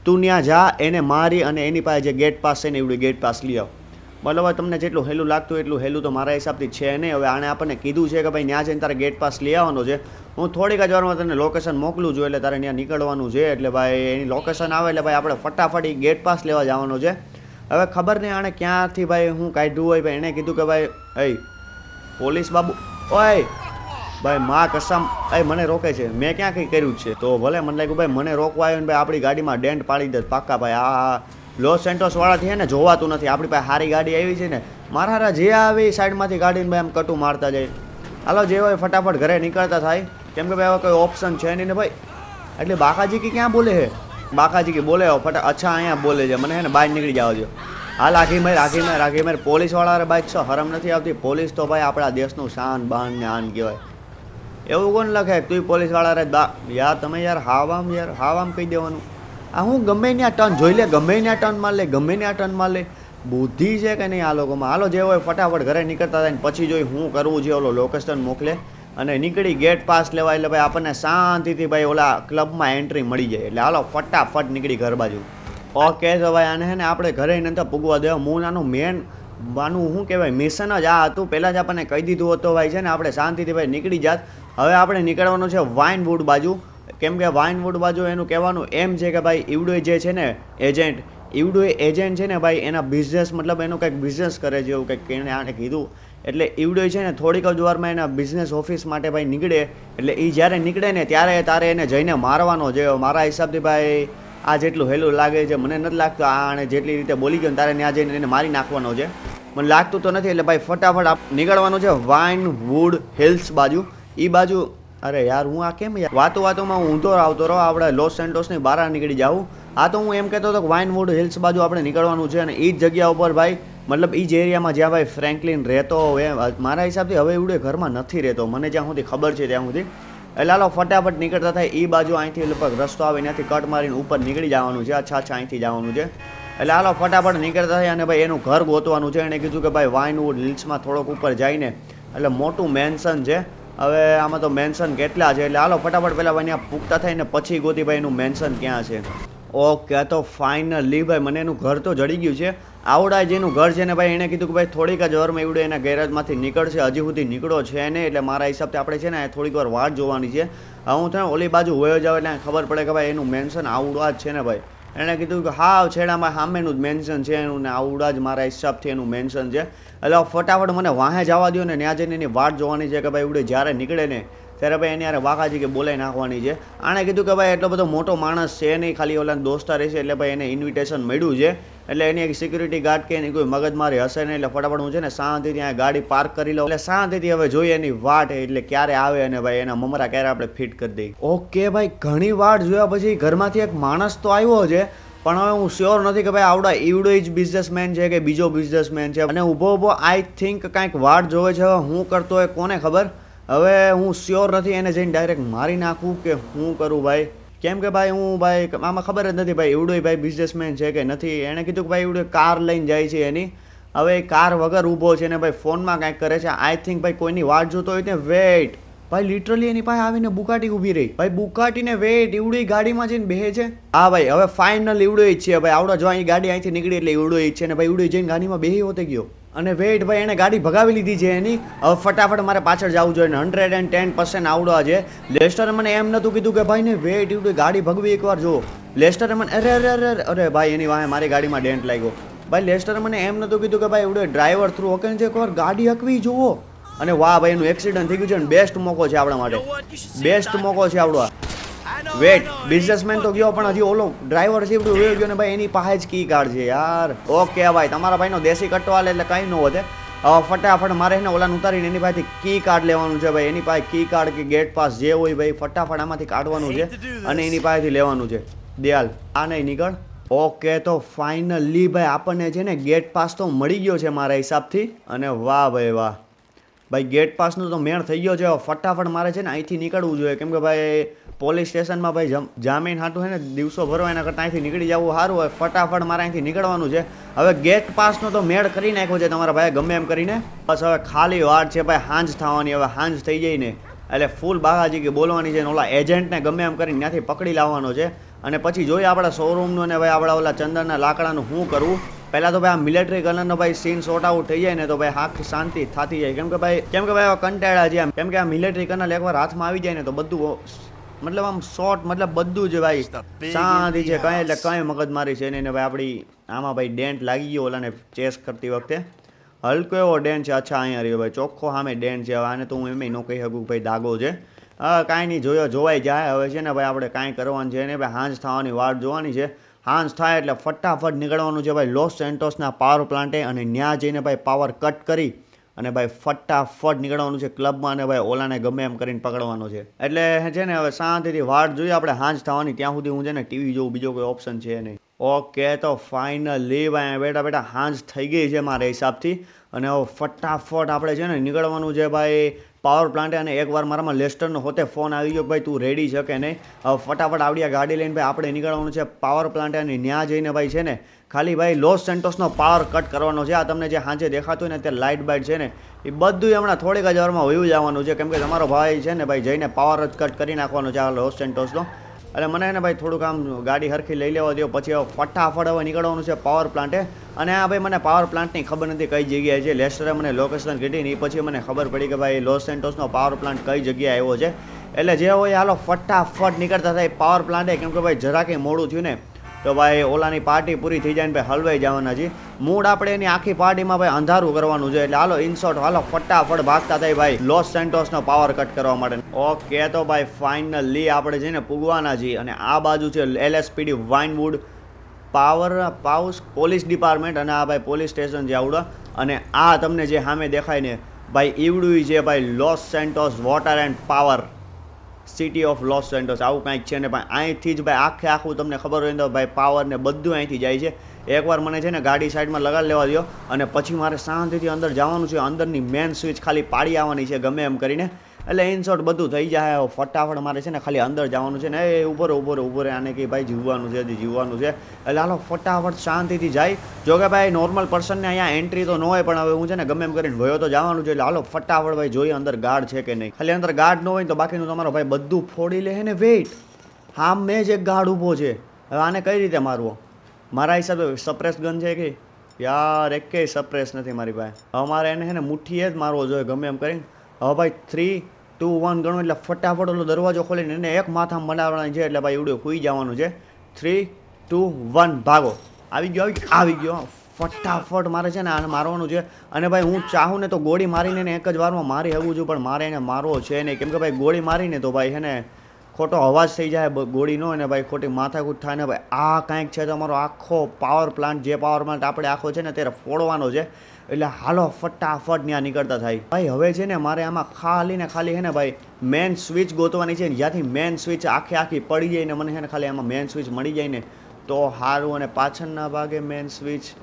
તું ત્યાં જા, એને મારી અને એની પાસે જે ગેટ પાસ છે ને ઈવડો ગેટ પાસ લઈ આવ. બરાબર, તમને જેટલું હેલું લાગતું એટલું હેલું તો મારા હિસાબથી છે નહીં. હવે આણે આપણને કીધું છે કે ભાઈ ત્યાં જઈને તારે ગેટ પાસ લઈ આવવાનો છે, હું થોડીક જ વારમાં તને લોકેશન મોકલું છું, એટલે તારે ત્યાં નીકળવાનું છે. એટલે ભાઈ એની લોકેશન આવે એટલે ભાઈ આપણે ફટાફટ ગેટ પાસ લેવા જવાનો છે. હવે ખબર નહીં આણે ક્યાંથી ભાઈ હું કાઢ્યું હોય, ભાઈ એણે કીધું કે ભાઈ એ પોલીસ બાબુ, ઓય ભાઈ માં કસમ એ મને રોકે છે, મેં ક્યાં કંઈ કર્યું છે? તો ભલે મને લાગ્યું ભાઈ મને રોકવા આવ્યો ને ભાઈ આપણી ગાડીમાં ડેન્ટ પાડી દે પાક્કા. ભાઈ આ લોસ સેન્ટોસ વાળાથી હે ને જોવાતું નથી, આપણી પાસે સારી ગાડી આવી છે ને, મારા હારા જે આવે એ સાઈડમાંથી ગાડીને ભાઈ આમ કટું મારતા જાય. હાલો જે હોય ફટાફટ ઘરે નીકળતા થાય, કેમ કે ભાઈ હવે કોઈ ઓપ્શન છે નહીં ને ભાઈ. એટલે બાકાજી કે ક્યાં બોલે હે? બાકાજી કે બોલે અચ્છા અહીંયા બોલે છે, મને હે ને બહાર નીકળી જાવ છો. હાલ રાખી મેર પોલીસવાળા બાઈક છો હરમ નથી આવતી. પોલીસ તો ભાઈ આપણા દેશનું શાન બાન ને આન કહેવાય. એવું કોણ લખે તું પોલીસવાળા રે યાર તમે યાર હાવામ કહી દેવાનું. આ હું ગમે ત્યાં ટર્ન જોઈ લે, ગમે ત્યાં ટર્ન માર લે, ગમે ત્યાં ટર્ન માર લે. બુદ્ધિ છે કે નહીં આ લોકોમાં? હાલો જે હોય ફટાફટ ઘરે નીકળતા થાય ને પછી જોઈ શું કરવું છે. ઓલો લોકેશન મોકલે અને નીકળી ગેટ પાસ લેવા, એટલે ભાઈ આપણને શાંતિથી ભાઈ ઓલા ક્લબમાં એન્ટ્રી મળી જાય. એટલે હાલો ફટાફટ નીકળી ઘર બાજુ. ઓકે તો ભાઈ આને હે ને આપણે ઘરે નથી પૂગવા દેવા. હું નાનું મેન બાનું શું કહેવાય મિશન જ આ હતું, પહેલાં જ આપણને કહી દીધું હતું ભાઈ છે ને આપણે શાંતિથી ભાઈ નીકળી જાત. હવે આપણે નીકળવાનું છે વાઇનવુડ બાજુ, કેમ કે વાઇનવુડ બાજુ એનું કહેવાનું એમ છે કે ભાઈ ઈવડો જે છે ને એજન્ટ, ઈવડો એજન્ટ છે ને ભાઈ એના બિઝનેસ મતલબ એનો કંઈક બિઝનેસ કરે છે એવું કંઈક એને આને કીધું. એટલે ઈવડો છે ને થોડીક જ વારમાં એના બિઝનેસ ઓફિસ માટે ભાઈ નીકળે. એટલે એ જ્યારે નીકળે ને ત્યારે તારે એને જઈને મારવાનો છે. મારા હિસાબથી ભાઈ આ જેટલું હેલું લાગે છે મને નથી લાગતું આને જેટલી રીતે બોલી ગયો તારે ત્યાં જઈને એને મારી નાખવાનો છે, મને લાગતું તો નથી. એટલે ભાઈ ફટાફટ નીકળવાનું છે વાઇનવુડ હિલ્સ બાજુ. એ બાજુ અરે યાર હું આ કેમ યાર વાતોમાં હું ઊંધો આવતો રહો, આપણે લોસ સેન્ટોસની બહાર નીકળી જાઉં. આ તો હું એમ કહેતો હતો કે વાઇનવુડ હિલ્સ બાજુ આપણે નીકળવાનું છે અને એ જ જગ્યા ઉપર ભાઈ મતલબ એ જ એરિયામાં જ્યાં ભાઈ ફ્રેન્કલિન રહેતો હોય. મારા હિસાબથી હવે એવડે ઘરમાં નથી રહેતો મને જ્યાં સુધી ખબર છે ત્યાં સુધી. એટલે હાલો ફટાફટ નીકળતા થાય એ બાજુ. અહીંથી લગભગ રસ્તો આવે ત્યાંથી કટ મારીને ઉપર નીકળી જવાનું છે. અચ્છા અહીંથી જવાનું છે. એટલે હાલો ફટાફટ નીકળતા થાય અને ભાઈ એનું ઘર ગોતવાનું છે. એણે કીધું કે ભાઈ વાઇનવુડ હિલ્સમાં થોડોક ઉપર જઈને એટલે મોટું મેન્શન છે. હવે આમાં તો મેન્શન કેટલા છે એટલે હાલો ફટાફટ પહેલાં ભાઈ ત્યાં પૂગતા થાય ને પછી ગોતી ભાઈ એનું મેન્શન ક્યાં છે. ઓકે તો ફાઇનલી ભાઈ મને એનું ઘર તો જડી ગયું છે. આવડા જેનું ઘર છે ને ભાઈ એણે કીધું કે ભાઈ થોડીક જ વારમાં એવડે એના ગેરેજમાંથી નીકળશે, હજી સુધી નીકળો છે ને. એટલે મારા હિસાબથી આપણે છે ને થોડીક વાર વાટ જોવાની છે. હું છે ને ઓલી બાજુ વયો જાવ એટલે ખબર પડે કે ભાઈ એનું મેન્શન આવડા જ છે ને ભાઈ. એણે કીધું કે હા છેડામાં સામેનું જ મેન્શન છે એનું ને આવડા જ મારા હિસાબથી એનું મેન્શન છે. એટલે ફટાફટ મને વાહે જવા દો ને ત્યાં જઈને એની વાટ જોવાની છે કે ભાઈ એવડે જ્યારે નીકળે ને ત્યારે ભાઈ એને યાર વાકાજી કે બોલાઈ નાખવાની છે. આણે કીધું કે ભાઈ એટલો બધો મોટો માણસ છે નહીં, ખાલી ઓલા દોસ્તા રહેશે એટલે ભાઈ એને ઇન્વિટેશન મળ્યું છે. એટલે એની એક સિક્યુરિટી ગાર્ડ કે એની કોઈ મગજમારી હશે નહીં. એટલે ફટાફટ હું છે ને શાંતિથી ત્યાં ગાડી પાર્ક કરી લઉં. એટલે શાંતિથી હવે જોઈએ એની વાટ એટલે ક્યારે આવે અને ભાઈ એના મમરા ક્યારે આપણે ફિટ કરી દઈએ. ઓકે ભાઈ ઘણી વાટ જોયા પછી ઘરમાંથી એક માણસ તો આવ્યો છે, પણ હવે હું શ્યોર નથી કે ભાઈ આવડા ઈવડો જ બિઝનેસમેન છે કે બીજો બિઝનેસમેન છે. અને ઊભો આઈ થિંક કાંઈક વાટ જોવે છે. હવે હું કરતો હોય કોને ખબર. હવે હું શ્યોર નથી એને જઈને ડાયરેક્ટ મારી નાખું કે હું કરું ભાઈ, કેમ કે ભાઈ હું ભાઈ આમાં ખબર જ નથી ભાઈ એવડો ભાઈ બિઝનેસમેન છે કે નથી. એણે કીધું કે ભાઈ એવડો કાર લઈને જાય છે એની. હવે કાર વગર ઊભો છે ને ભાઈ ફોનમાં કાંઈક કરે છે. આઈ થિંક ભાઈ કોઈની વાટ જોતો હોય ને વેઇટ ભાઈ લિટરલી એની પાસે આવીને બુકાટી ઊભી રહી ભાઈ. બુકાટીને વેઇટ એવડી ગાડીમાં જઈને બેહે છે. હા ભાઈ હવે ફાઇનલ એવડો જ છે ભાઈ. આવડો જો અહીં ગાડી અહીંથી નીકળી એટલે એવડો જ છે ને ભાઈ એવડો જઈને ગાડીમાં બેહી હોતે ગયો. અને વેઇટ ભાઈ એને ગાડી ભગાવી લીધી છે એની. હવે ફટાફટ મારે પાછળ જવું જોઈએ ને 110% આવડવા છે. લેસ્ટરે મને એમ નહોતું કીધું કે ભાઈ ને વેઇટ એવડી ગાડી ભગવી એકવાર જો. લેસ્ટરે મને અરે ભાઈ એની વાહે મારી ગાડીમાં ડેન્ટ લાગ્યો ભાઈ. લેસ્ટરે મને એમ નહોતું કીધું કે ભાઈ એવડે ડ્રાઈવર થ્રુ ઓકે છે એકવાર ગાડી હકવી જુઓ. અને વાહ ભાઈ એનું એક્સિડન્ટ થઈ ગયું છે ને બેસ્ટ મોકો છે આપણા માટે, બેસ્ટ મોકો છે આવડો. વેટ બિઝનેસમેન તો ગયો પણ હજી ઓલો ડ્રાઈવર છે એવડું વયો ગયો ને ભાઈ એની પાસે જ કી કાર્ડ છે યાર. ઓકે ભાઈ તમારા ભાઈનો દેશી કટ્ટો હાલે એટલે કંઈ ન વધે. હવે ફટાફટ મારે ને ઓલાને ઉતારીને એની પાસેથી કી કાર્ડ લેવાનું છે ભાઈ. એની પાસે કી કાર્ડ કે ગેટ પાસ જે હોય ભાઈ ફટાફટ આમાંથી કાઢવાનું છે અને એની પાસેથી લેવાનું છે. દયાલ આ નહીં નીકળ. ઓકે તો ફાઇનલી ભાઈ આપણને છે ને ગેટ પાસ તો મળી ગયો છે મારા હિસાબથી. અને વાહ ભાઈ વાહ ભાઈ ગેટ પાસનું તો મેળ થઈ ગયો છે. ફટાફટ મારે છે ને અહીંથી નીકળવું જોઈએ, કેમ કે ભાઈ પોલીસ સ્ટેશનમાં ભાઈ જામીન હાટું છે ને દિવસો ભરવા એના કરતાં અહીંથી નીકળી જવું સારું હોય. ફટાફટ મારે અહીંથી નીકળવાનું છે. હવે ગેટ પાસનો તો મેળ કરી નાખ્યો છે તમારા ભાઈ ગમે એમ કરીને. બસ હવે ખાલી વાર છે ભાઈ સાંજ થવાની. હવે સાંજ થઈ જાય ને એટલે ફૂલ બાગાજી કે બોલવાની છે ને ઓલા એજન્ટને ગમે એમ કરીને ત્યાંથી પકડી લાવવાનો છે. અને પછી જોઈએ આપણા શોરૂમનું ને ભાઈ આપણા ઓલા ચંદનના લાકડાનું શું કરવું. પહેલાં તો ભાઈ આ મિલિટરી કલરનો ભાઈ સીન શોર્ટ આઉટ થઈ જાય ને તો ભાઈ આખી શાંતિ થતી જાય. કેમ કે ભાઈ કંટાળા છે. કેમ કે આ મિલિટરી કલર એકવાર હાથમાં આવી જાય ને તો બધું મતલબ આમ શોર્ટ મતલબ બધું જ ભાઈ શાંતિ છે. કંઈ એટલે કંઈ મગજમારી છે નહીં ને ભાઈ આપણી આમાં ભાઈ ડેન્ટ લાગી ગયો ઓલાને ચેસ કરતી વખતે. હલકો એવો ડેન્ટ છે. અચ્છા અહીંયા રહ્યો ભાઈ ચોખ્ખો સામે ડેન્ટ છે. હવે આને તો હું એમ ન કહી શકું ભાઈ દાગો છે. હા કાંઈ નહીં જોવાઈ જાય. હવે છે ને ભાઈ આપણે કાંઈ કરવાનું છે ને ભાઈ સાંજ થવાની વાટ જોવાની છે. સાંજ થાય એટલે ફટાફટ નીકળવાનું છે ભાઈ લોસ સેન્ટોસના પાવર પ્લાન્ટે. અને ત્યાં જઈને ભાઈ પાવર કટ કરી અને ભાઈ ફટાફટ નીકળવાનું છે ક્લબમાં. અને ભાઈ ઓલાને ગમે એમ કરીને પકડવાનો છે. એટલે છે ને હવે શાંતિથી વાટ જોઈએ આપણે સાંજ થવાની. ત્યાં સુધી હું છે ને ટીવી જોઉં, બીજો કોઈ ઓપ્શન છે નહીં. ઓકે તો ફાઇનલી ભાઈ બેટા સાંજ થઈ ગઈ છે મારા હિસાબથી. અને હવે ફટાફટ આપણે છે ને નીકળવાનું છે ભાઈ પાવર પ્લાન્ટે. અને એકવાર મારામાં લેસ્ટરનો હોતે ફોન આવી ગયો ભાઈ તું રેડી છે કે નહીં. હવે ફટાફટ આવડી ગાડી લઈને ભાઈ આપણે નીકળવાનું છે પાવર પ્લાન્ટે. અને ત્યાં જઈને ભાઈ છે ને ખાલી ભાઈ લોસ સેન્ટોસનો પાવર કટ કરવાનો છે. આ તમને જે સાંજે દેખાતું હોય ને અત્યારે લાઇટ બાઇટ છે ને એ બધું હમણાં થોડીક જ વારમાં વયું જવાનું છે. કેમ કે તમારો ભાઈ છે ને ભાઈ જઈને પાવર જ કટ કરી નાખવાનો છે આ લોસ સેન્ટોસનો. એટલે મને એને ભાઈ થોડુંક આમ ગાડી હરખી લઈ લેવા દો. પછી હવે ફટાફટ હવે નીકળવાનું છે પાવર પ્લાન્ટે. અને આ ભાઈ મને પાવર પ્લાન્ટની ખબર નથી કઈ જગ્યાએ છે. લેસ્ટરે મને લોકેશન કીધી ને એ પછી મને ખબર પડી કે ભાઈ લોસ સેન્ટોસનો પાવર પ્લાન્ટ કઈ જગ્યાએ આવ્યો છે. એટલે જે હોય હાલો ફટાફટ નીકળતા થાય પાવર પ્લાન્ટે. કેમ કે ભાઈ જરાકે મોડું થયું ને તો ભાઈ ઓલાની પાર્ટી પૂરી થઈ જાય ને ભાઈ હલવાઈ જવાના છે. મૂડ આપણે એની આખી પાર્ટીમાં ભાઈ અંધારું કરવાનું છે. એટલે હાલો ઇનશોર્ટ હાલો ફટાફટ ભાગતા થાય ભાઈ લોસ સેન્ટોસનો પાવર કટ કરવા માટે. ઓકે તો ભાઈ ફાઇનલી આપણે જઈને પૂગવાના છીએ. અને આ બાજુ છે LSPD વાઇનવુડ પાઉસ પોલીસ ડિપાર્ટમેન્ટ. અને આ ભાઈ પોલીસ સ્ટેશન છે આવડો. અને આ તમને જે સામે દેખાય ને ભાઈ ઈવડું છે ભાઈ loss Santos water end power city of loss Santos આવું કંઈક છે ને ભાઈ અહીંથી જ ભાઈ આખું તમને ખબર હોય તો ભાઈ પાવર ને બધું અહીંથી જાય છે. એકવાર મને છે ને ગાડી સાઈડમાં લગાડી લેવા દો અને પછી મારે શાંતિથી અંદર જવાનું છે. અંદરની મેન સ્વિચ ખાલી પાડી આવવાની છે ગમે એમ કરીને. એટલે ઇનશોર્ટ બધું થઈ જાય. ફટાફટ મારે છે ને ખાલી અંદર જવાનું છે ને એ ઉભો આને કે ભાઈ જીવવાનું છે જીવવાનું છે. એટલે હાલો ફટાફટ શાંતિથી જાય. જો કે ભાઈ નોર્મલ પર્સનને અહીંયા એન્ટ્રી તો ન હોય પણ હવે હું છે ને ગમે એમ કરીને વયો તો જવાનું છે. એટલે હાલો ફટાફટ ભાઈ જોઈએ અંદર ગાર્ડ છે કે નહીં. ખાલી અંદર ગાર્ડ ન હોય તો બાકીનું તમારો ભાઈ બધું ફોડી લે ને. વેઇટ હા મેં જ એક ગાર્ડ ઊભો છે. હવે આને કઈ રીતે મારવો. મારા હિસાબે સપ્રેસ ગન છે કે યાર એકેય સપ્રેસ નથી મારી પાસે. હવે મારે એને છે ને મુઠ્ઠીએ જ મારવો જોઈએ ગમે એમ કરીને. હવે ભાઈ 3, 2, 1 ગણો એટલે ફટાફટ ઓલો દરવાજો ખોલીને એને એક માથામાં બનાવવાની છે. એટલે ભાઈ ઉડ્યો ખુઈ જવાનું છે. 3, 2, 1 ભાગો. આવી ગયો ફટાફટ મારે છે ને આને મારવાનું છે. અને ભાઈ હું ચાહું ને તો ગોળી મારીને એને એક જ વારમાં મારી હવું છું પણ મારે એને મારવો છે નહીં. કેમ કે ભાઈ ગોળી મારીને તો ભાઈ એને ખોટો અવાજ થઈ જાય ગોળીનો. અને ભાઈ ખોટી માથાકૂટ થાય ને ભાઈ આ કાંઈક છે તમારો આખો પાવર પ્લાન્ટ જે પાવર પ્લાન્ટ આપણે આખો છે ને ત્યારે ફોડવાનો છે. એટલે હાલો ફટાફટ ત્યાં નીકળતા થાય. ભાઈ હવે છે ને મારે આમાં ખાલી છે ને ભાઈ મેન સ્વિચ ગોતવાની છે. જ્યાંથી મેન સ્વિચ આખી પડી જાય ને મને છે ને ખાલી આમાં મેન સ્વિચ મળી જાય ને તો સારું. અને પાછળના ભાગે મેન સ્વિચ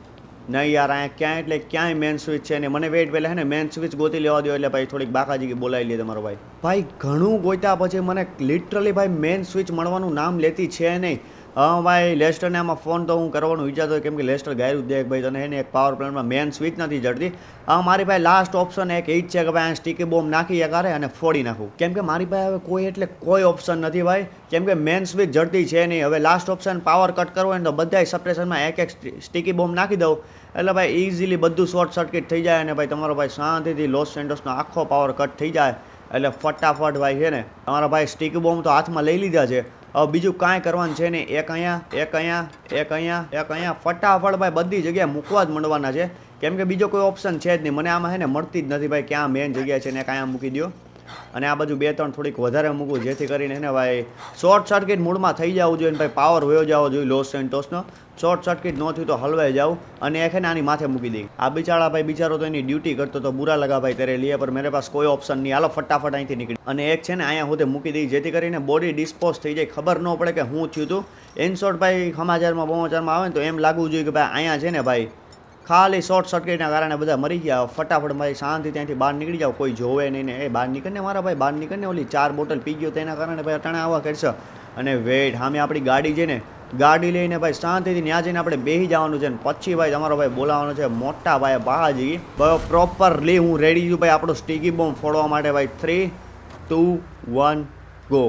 નહીં યાર અહીંયા ક્યાંય મેન સ્વિચ છે ને. મને વેઇટ પહેલાં છે ને મેન સ્વિચ ગોતી લેવા દો. એટલે ભાઈ થોડીક બાકાજી બોલાવી લે તમારો ભાઈ ઘણું ગોત્યા પછી મને લિટરલી ભાઈ મેન સ્વિચ મળવાનું નામ લેતી છે નહીં. હા ભાઈ લેસ્ટરને આમાં ફોન તો હું કરવાનું વિચારતો કેમ કે લેસ્ટર ગાયરું દેખ ભાઈ તને એને એક પાવર પ્લાન્ટમાં મેન સ્વિચ નથી જડતી. હા મારી પાસે લાસ્ટ ઓપ્શન એક એ જ છે કે ભાઈ આ સ્ટીકી બોમ્બ નાખી કરે અને ફોડી નાખું. કેમ કે મારી પાસે હવે કોઈ ઓપ્શન નથી ભાઈ. કેમ કે મેન સ્વિચ જડતી છે નહીં. હવે લાસ્ટ ઓપ્શન પાવર કટ કરવો હોય તો બધાય સપ્રેશનમાં એક સ્ટીકી બોમ્બ નાખી દઉં. એટલે ભાઈ ઇઝીલી બધું શોર્ટ સર્કિટ થઈ જાય. અને ભાઈ તમારો ભાઈ શાંતિથી લોસ સેન્ટોસનો આખો પાવર કટ થઈ જાય. એટલે ફટાફટ ભાઈ છે ને તમારા ભાઈ સ્ટીકી બોમ્બ તો હાથમાં લઈ લીધા છે. હવે બીજું કાંઈ કરવાનું છે નહીં. એક અહીંયા ફટાફટ ભાઈ બધી જગ્યાએ મૂકવા જ માંડવાના છે. કેમ કે બીજો કોઈ ઓપ્શન છે જ નહીં. મને આમાં છે ને મળતી જ નથી ભાઈ ક્યાં મેન જગ્યા છે ને કાંઈ મૂકી દો. અને આ બાજુ 2-3 થોડીક વધારે મૂકું જેથી કરીને ને ભાઈ શોર્ટ સર્કિટ મૂડમાં થઈ જવું જોઈએ. ભાઈ પાવર વયો જવો જોઈએ લોસ સેન્ટોસનો. શોર્ટ સર્કિટ ન થયું તો હલવાઈ જાઉં અને એ છે ને આની માથે મૂકી દઈ. આ બિચારા ભાઈ બિચારો તો એની ડ્યુટી કરતો તો બુરા લગા ભાઈ તેરે લીએ પર મેરે પાસ કોઈ ઓપ્શન નહીં. હાલો ફટાફટ અહીંથી નીકળી અને એક છે ને અહીંયા સુધી મૂકી દઈ જેથી કરીને બોડી ડિસ્પોઝ થઈ જાય, ખબર ન પડે કે હું થયું હતું. ઇન શોર્ટ ભાઈ સમાચારમાં બહુચારમાં આવે ને તો એમ લાગવું જોઈએ કે ભાઈ અહીંયા છે ને ભાઈ ખાલી શોર્ટ સર્કિટના કારણે બધા મરી ગયા. ફટાફટ ભાઈ શાંતિ ત્યાંથી બહાર નીકળી જાવ, કોઈ જોવે નહીં ને. એ બહાર નીકળને મારા ભાઈ, બહાર નીકળને. ઓલી 4 બોટલ પી ગયો તેના કારણે ભાઈ અટાણે આવા કરશે. અને વેટ સામે આપણી ગાડી છે ને, ગાડી લઈને ભાઈ શાંતિથી ત્યાં જઈને આપણે બેસી જવાનું છે. ને પછી ભાઈ તમારો ભાઈ બોલાવવાનો છે મોટા ભાઈ બાજી ભાઈ પ્રોપરલી. હું રેડી છું ભાઈ આપણો સ્ટીકી બોમ્બ ફોડવા માટે ભાઈ. 3, 2, 1 ગો.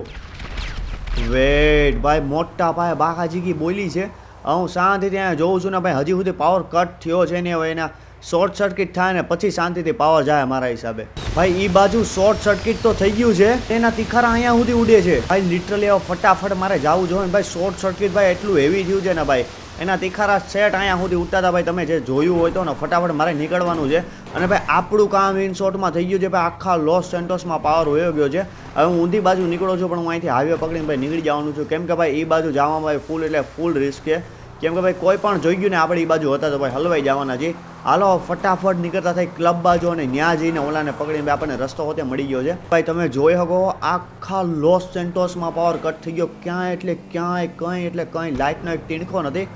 વેટ ભાઈ મોટા ભાઈ બાકાજી બોલી છે. હું શાંતિથી અહીંયા જોઉં છું ને ભાઈ હજી સુધી પાવર કટ થયો છે ને. હવે એના શોર્ટ સર્કિટ થાય ને પછી શાંતિથી પાવર જાય મારા હિસાબે. ભાઈ એ બાજુ શોર્ટ સર્કિટ તો થઈ ગયું છે, એના તિખારા અહીંયા સુધી ઉડે છે ભાઈ. લિટરલી હવે ફટાફટ મારે જવું જોઈએ ભાઈ. શોર્ટ સર્કિટ ભાઈ એટલું હેવી થયું છે ને ભાઈ, એના તિખારા સેટ અહીંયા સુધી ઉડતા હતા ભાઈ. તમે જે જોયું હોય તો ને ફટાફટ મારે નીકળવાનું છે. અને ભાઈ આપણું કામ ઇન શોર્ટમાં થઈ ગયું છે ભાઈ. આખા લોસ સેન્ટોસમાં પાવર વયો ગયો છે. હવે હું ઊંધી બાજુ નીકળું છું પણ હું અહીંથી હાઈવે પકડીને ભાઈ નીકળી જવાનું છું. કેમ કે ભાઈ એ બાજુ જવામાં ભાઈ ફૂલ એટલે ફૂલ રિસ્ક છે. કેમ કે ભાઈ કોઈ પણ જોઈ ગયું ને આપણે એ બાજુ હતા તો ભાઈ હલવાઈ જવાના છે. હાલો ફટાફટ નીકળતા થાય ક્લબ બાજુ અને ત્યાં જઈને ઓલાને પકડીને આપણને રસ્તો હોતે મળી ગયો છે ભાઈ. તમે જોઈ શકો આખા લોસ સેન્ટોસમાં પાવર કટ થઈ ગયો. ક્યાંય એટલે ક્યાંય કંઈ એટલે કંઈ લાઇટનો એક તીણખો નથી.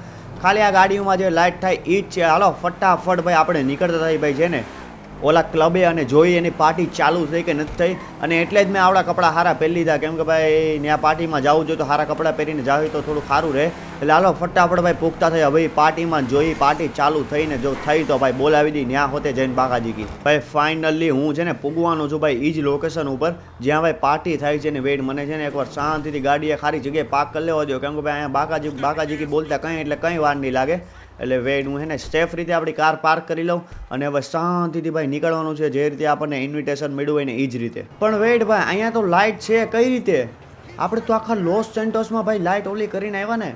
ખાલી આ ગાડીઓમાં જે લાઇટ થાય એ જ છે. હાલો ફટાફટ ભાઈ આપણે નીકળતા થાય ભાઈ છે ને ઓલા ક્લબે અને જોઈ એની પાર્ટી ચાલુ થઈ કે નથી થઈ. અને એટલે જ મેં આવડા કપડાં સારા પહેરી લીધા. કેમ કે ભાઈ ત્યાં પાર્ટીમાં જવું જોઈએ તો સારા કપડાં પહેરીને જાવ તો થોડું સારું રહે. એટલે હાલો ફટાફટ ભાઈ પૂગતા થયા ભાઈ પાર્ટીમાં. જોઈ પાર્ટી ચાલુ થઈને જો થઈ તો ભાઈ બોલાવી દી ત્યાં હોતે જઈને બાકાજી કી ભાઈ. ફાઇનલી હું છે ને પૂગવાનું છું ભાઈ એ જ લોકેશન ઉપર જ્યાં ભાઈ પાર્ટી થાય છે ને. વેટ મને છે ને એકવાર શાંતિથી ગાડીએ ખારી જગ્યાએ પાર્ક કરી લેવા દો. કેમ કે ભાઈ અહીંયા બાકાજી કી બોલતા કંઈ એટલે કંઈ વાર નહીં લાગે. એટલે વેટ હું છે ને સેફ રીતે આપણી કાર પાર્ક કરી લઉં અને હવે શાંતિથી ભાઈ નીકળવાનું છે. જે રીતે આપણને ઇન્વિટેશન મળ્યું હોય ને એ જ રીતે. પણ વેટ ભાઈ અહીંયા તો લાઇટ છે કઈ રીતે? આપણે તો આખા લોસ સેન્ટોસમાં ભાઈ લાઇટ ઓલી કરીને આવ્યા ને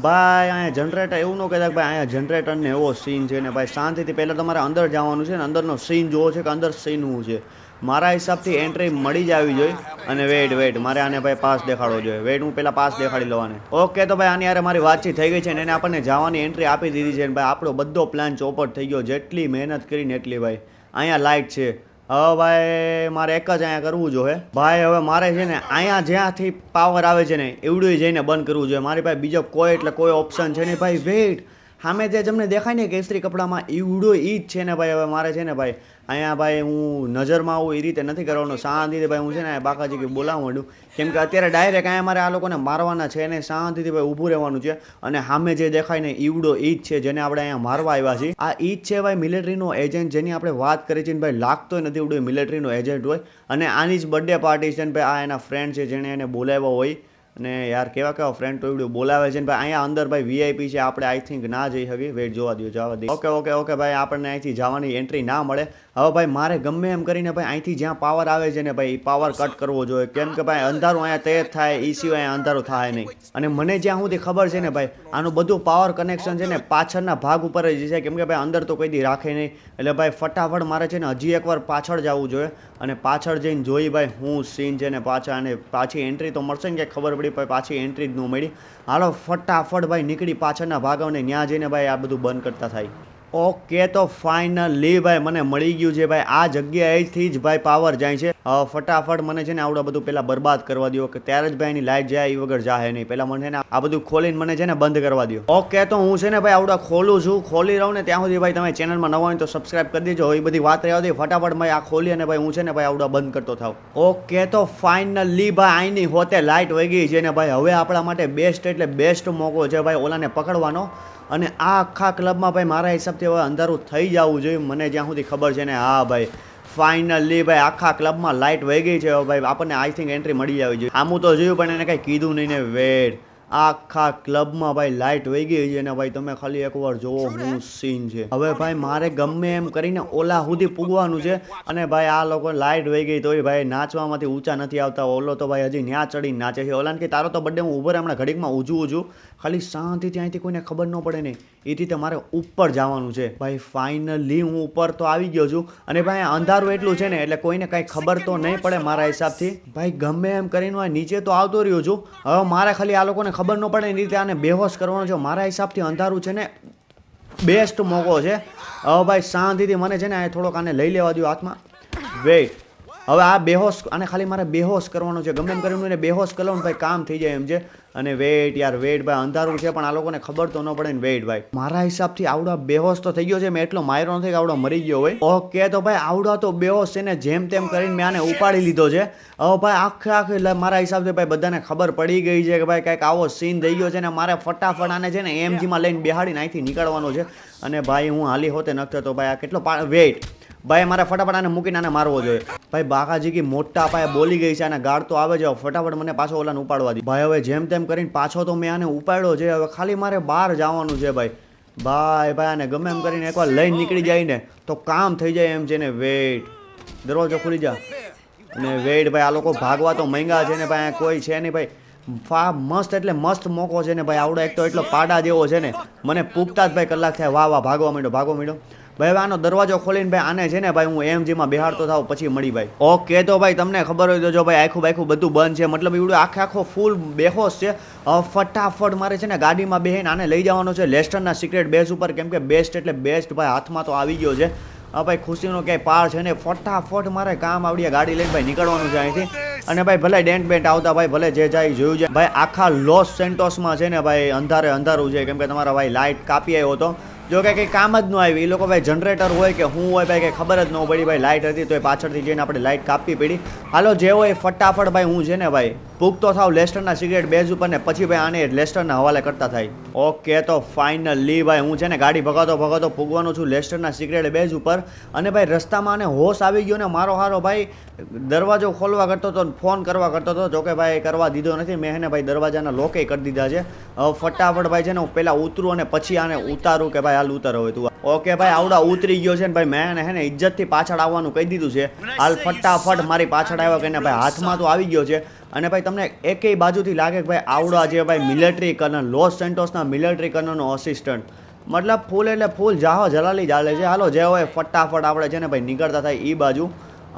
ભાઈ. અહીંયા જનરેટર એવું ન કહેતા ભાઈ અહીંયા જનરેટરને એવો સીન છે ને ભાઈ. શાંતિથી પહેલાં તમારે અંદર જવાનું છે ને અંદરનો સીન જોવો છે કે અંદર સીન શું છે. મારા હિસાબથી એન્ટ્રી મળી જ આવી જોઈએ. અને વેટ મારે આને ભાઈ પાસ દેખાડવો જોઈએ. વેટ હું પહેલાં પાસ દેખાડી લવાને. ઓકે તો ભાઈ આની યારે મારી વાતચીત થઈ ગઈ છે ને એને આપણને જવાની એન્ટ્રી આપી દીધી છે ને ભાઈ. આપણો બધો પ્લાન ચોપટ થઈ ગયો. જેટલી મહેનત કરીને એટલી ભાઈ. અહીંયા લાઇટ છે. હવે ભાઈ મારે એક જ અહીંયા કરવું જોઈએ ભાઈ. હવે મારે છે ને અહીંયા જ્યાંથી પાવર આવે છે ને એવડું જઈને બંધ કરવું જોઈએ. મારી પાસે બીજો કોઈ એટલે કોઈ ઓપ્શન છે નહીં ભાઈ. વેટ સામે જે તમને દેખાય ને કેસરી કપડામાં એવડું એ જ છે ને ભાઈ. હવે મારે છે ને ભાઈ અહીંયા ભાઈ હું નજરમાં આવું એ રીતે નથી કરવાનું. શાંતિથી ભાઈ હું છે ને બાકાજી કે બોલાવવા માંડું. કેમ કે અત્યારે ડાયરેક્ટ અહીંયા મારે આ લોકોને મારવાના છે ને શાંતિથી ભાઈ ઊભું રહેવાનું છે. અને સામે જે દેખાય ને ઈવડો એ જ છે જેને આપણે અહીંયા મારવા આવ્યા છીએ. આ એ જ છે ભાઈ મિલિટરીનો એજન્ટ જેની આપણે વાત કરી છે ને ભાઈ. લાગતો નથી એવડું મિલિટરીનો એજન્ટ હોય. અને આની જ બર્થડે પાર્ટી છે ને ભાઈ. આ એના ફ્રેન્ડ છે જેણે એને બોલાવ્યો હોય. અને યાર કેવા ફ્રેન્ડ તો એવડું બોલાવે છે ને ભાઈ. અહીંયા અંદર ભાઈ વીઆઈપી છે આપણે આઈ થિંક ના જઈ શકીએ. વેટ જોવા દો જવા દે. ઓકે ભાઈ આપણને અહીંથી જવાની એન્ટ્રી ના મળે. હવે ભાઈ મારે ગમે એમ કરીને ભાઈ અહીંથી જ્યાં પાવર આવે છે ને ભાઈ પાવર કટ કરવો જોઈએ. કેમ કે ભાઈ અંધારું અહીંયા તે જ થાય એ સિવાય અહીંયા અંધારું થાય નહીં. અને મને જ્યાં સુધી ખબર છે ને ભાઈ આનું બધું પાવર કનેક્શન છે ને પાછળના ભાગ ઉપર જ છે. કેમ કે ભાઈ અંદર તો કોઈ દી રાખે નહીં. એટલે ભાઈ ફટાફટ મારે છે ને હજી એકવાર પાછળ જવું જોઈએ. અને પાછળ જઈને જોઈ ભાઈ હું સીન છે ને પાછળ. અને પાછી એન્ટ્રી તો મળશે ને કે ખબર પડી ભાઈ પાછી એન્ટ્રી જ ન મળી. હાલો ફટાફટ ભાઈ નીકળી પાછળના ભાગોને ત્યાં જઈને ભાઈ આ બધું બંધ કરતા થાય. ઓકે તો ફાઇનલી ભાઈ મને મળી ગયું છે ભાઈ. આ જગ્યાએથી જ ભાઈ પાવર જાય છે. ફટાફટ મને છે ને આવડું બધું પહેલાં બરબાદ કરવા દો કે ત્યારે જ ભાઈ એની લાઇટ જાય એ વગર જાય નહીં. પહેલાં મને છે ને આ બધું ખોલીને મને છે ને બંધ કરવા દો. ઓકે તો હું છે ને ભાઈ આવડા ખોલું છું. ખોલી રહું ને ત્યાં સુધી ભાઈ તમે ચેનલમાં નવા હોય તો સબસ્ક્રાઇબ કરી દેજો. એ બધી વાત રહેવા દે ફટાફટ ભાઈ આ ખોલી અને ભાઈ હું છે ને ભાઈ આવડા બંધ કરતો થાવ. ઓકે તો ફાઇનલી ભાઈ અહીંની હોતે લાઇટ વહી ગઈ છે ને ભાઈ. હવે આપણા માટે બેસ્ટ એટલે બેસ્ટ મોકો છે ભાઈ ઓલાને પકડવાનો. અને આ આખા ક્લબમાં ભાઈ મારા હિસાબથી હવે અંધારું થઈ જવું જોઈએ મને જ્યાં સુધી ખબર છે ને. હા ભાઈ ફાઇનલી ભાઈ આખા ક્લબમાં લાઇટ વહી ગઈ છે. ભાઈ આપણને આઈ થિંક એન્ટ્રી મળી આવી જોઈએ. આમ તો જોયું પણ એને કંઈ કીધું નહીં ને. વેટ આખા ક્લબમાં ભાઈ લાઇટ વહી ગઈ છે ને ભાઈ તમે ખાલી એકવાર જોવો હું સીન છે. હવે ભાઈ મારે ગમે એમ કરીને ઓલા સુધી પૂગવાનું છે. અને ભાઈ આ લોકો લાઇટ વહી ગઈ તોય ભાઈ નાચવામાંથી ઊંચા નથી આવતા. ઓલો તો ભાઈ હજી ન્યા ચડીને નાચે છે. ઓલાને કે તારો તો બર્થડે હું ઉભો રહે હમણાં ઘડીકમાં ઉજવું છું. ખાલી શાંતિથી અહીંથી કોઈને ખબર ન પડે નહીં. એથી તમારે ઉપર જવાનું છે ભાઈ. ફાઇનલી હું ઉપર તો આવી ગયો છું અને ભાઈ અંધારું એટલું છે ને એટલે કોઈને કાંઈ ખબર તો નહીં પડે મારા હિસાબથી. ભાઈ ગમે એમ કરીને હું નીચે તો આવતો રહ્યો છું. હવે મારે ખાલી આ લોકોને ખબર ન પડે એ રીતે આને બેહોશ કરવાનો છે. મારા હિસાબથી અંધારું છે ને બેસ્ટ મોકો છે. હવે ભાઈ શાંતિથી મને છે ને આ થોડોક આને લઈ લેવા દો હાથમાં. વેઇટ, હવે આ બેહોશ આને ખાલી મારે બેહોશ કરવાનો છે. ગમે એમ કરીને એને બેહોશ કરો ને ભાઈ કામ થઈ જાય એમ છે. અને વેઇટ યાર, વેઇટ ભાઈ અંધારું છે પણ આ લોકોને ખબર તો ન પડે ને. વેઇટ ભાઈ, મારા હિસાબથી આવડા બેહોશ તો થઈ ગયો છે. મેં એટલો માર્યો નથી કે આવડો મરી ગયો હોય. ઓકે, તો ભાઈ આવડા તો બેહોશ છે ને જેમ તેમ કરીને મેં આને ઉપાડી લીધો છે. હવે ભાઈ આખે મારા હિસાબથી ભાઈ બધાને ખબર પડી ગઈ છે કે ભાઈ કંઈક આવો સીન થઈ ગયો છે ને મારે ફટાફટ આને છે ને એમજીમાં લઈને બેહાડીને અહીંથી નીકળવાનો છે. અને ભાઈ હું હાલી હોતે નખતો તો ભાઈ આ કેટલો વેઇટ ભાઈ મારે ફટાફટ આને મૂકીને આને મારવો જોઈએ. ભાઈ બાકાજી કી મોટા પાયે બોલી ગઈ છે અને ગાળ તો આવે છે. ફટાફટ મને પાછો ઓલાને ઉપાડવા દી. ભાઈ હવે જેમ તેમ કરીને પાછો તો મેં આને ઉપાડ્યો છે. હવે ખાલી મારે બહાર જવાનું છે ભાઈ. ભાઈ આને ગમે એમ કરીને એકવાર લઈને નીકળી જાય ને તો કામ થઈ જાય એમ છે ને. વેઇટ, દરવાજો ખુલી જા. અને વેઇટ ભાઈ આ લોકો ભાગવા તો માંગ્યા છે ને ભાઈ કોઈ છે નહીં ભાઈ. મસ્ત એટલે મસ્ત મોકો છે ને ભાઈ. આવડો એક તો એટલો પાડા જેવો છે ને મને પૂગતા જ ભાઈ કલાક થયા. વાહ ભાગવા માંડ્યો. ભાઈ હવે આનો દરવાજો ખોલીને ભાઈ આને છે ને ભાઈ હું એમજીમાં બેહાડતો થાવ પછી મળી ભાઈ. ઓકે, તો ભાઈ તમને ખબર હોય તો જો ભાઈ આખું બધું બંધ છે. મતલબ એવડું આખો ફૂલ બેહોશ છે. ફટાફટ મારે છે ને ગાડીમાં બેહીને આને લઈ જવાનો છે લેસ્ટરના સિક્રેટ બેઝ ઉપર. કેમ કે બેસ્ટ એટલે બેસ્ટ ભાઈ હાથમાં તો આવી ગયો છે. હા ભાઈ ખુશીનો ક્યાંય પાર છે ને. ફટાફટ મારે કામ આવડી ગાડી લઈને ભાઈ નીકળવાનું છે અહીંથી. અને ભાઈ ભલે ડેન્ટ બેન્ટ આવતા ભાઈ ભલે જે જાય જોયું છે. ભાઈ આખા લોસ સેન્ટોસમાં છે ને ભાઈ અંધારું છે. કેમ કે તમારા ભાઈ લાઇટ કાપી આવ્યો હતો. જો કે કંઈ કામ જ ન આવી. એ લોકો ભાઈ જનરેટર હોય કે હું હોય ભાઈ કંઈ ખબર જ ન પડી. ભાઈ લાઇટ હતી તો એ પાછળથી જઈને આપણે લાઇટ કાપવી પડી. હાલો જે હોય ફટાફટ ભાઈ હું છે ને ભાઈ પૂગતો થાવ લેસ્ટરના સિગરેટ બેઝ ઉપર ને પછી ભાઈ આને લેસ્ટરના હવાલે કરતા થાય. ઓકે, તો ફાઇનલી ભાઈ હું છે ને ગાડી ભગાતો પૂગવાનો છું લેસ્ટરના સિગરેટ બેઝ ઉપર. અને ભાઈ રસ્તામાં આને હોશ આવી ગયો ને મારો હારો ભાઈ દરવાજો ખોલવા કરતો હતો, ફોન કરવા કરતો હતો. જોકે ભાઈ કરવા દીધો નથી મેં. ને ભાઈ દરવાજાના લોકે કરી દીધા છે. હવે ફટાફટ ભાઈ છે ને હું પહેલાં ઉતરું અને પછી આને ઉતારું કે ભાઈ હાલ ઉતારો હોય તું. ઓકે ભાઈ આવડા ઉતરી ગયો છે ને ભાઈ મેં હે ને ઇજ્જતથી પાછળ આવવાનું કહી દીધું છે. હાલ ફટાફટ મારી પાછળ આવ્યો કે ભાઈ હાથમાં તો આવી ગયો છે. અને ભાઈ તમને એકેય બાજુથી લાગે કે ભાઈ આવડા જે ભાઈ મિલિટરી કર્નલ લોસ સેન્ટોસના મિલિટરી કર્નલનો અસિસ્ટન્ટ મતલબ ફૂલ એટલે ફૂલ જાહો જલાલી ચાલે છે. હાલો જે હોય ફટાફટ આપણે છે ને ભાઈ નીકળતા થાય એ બાજુ.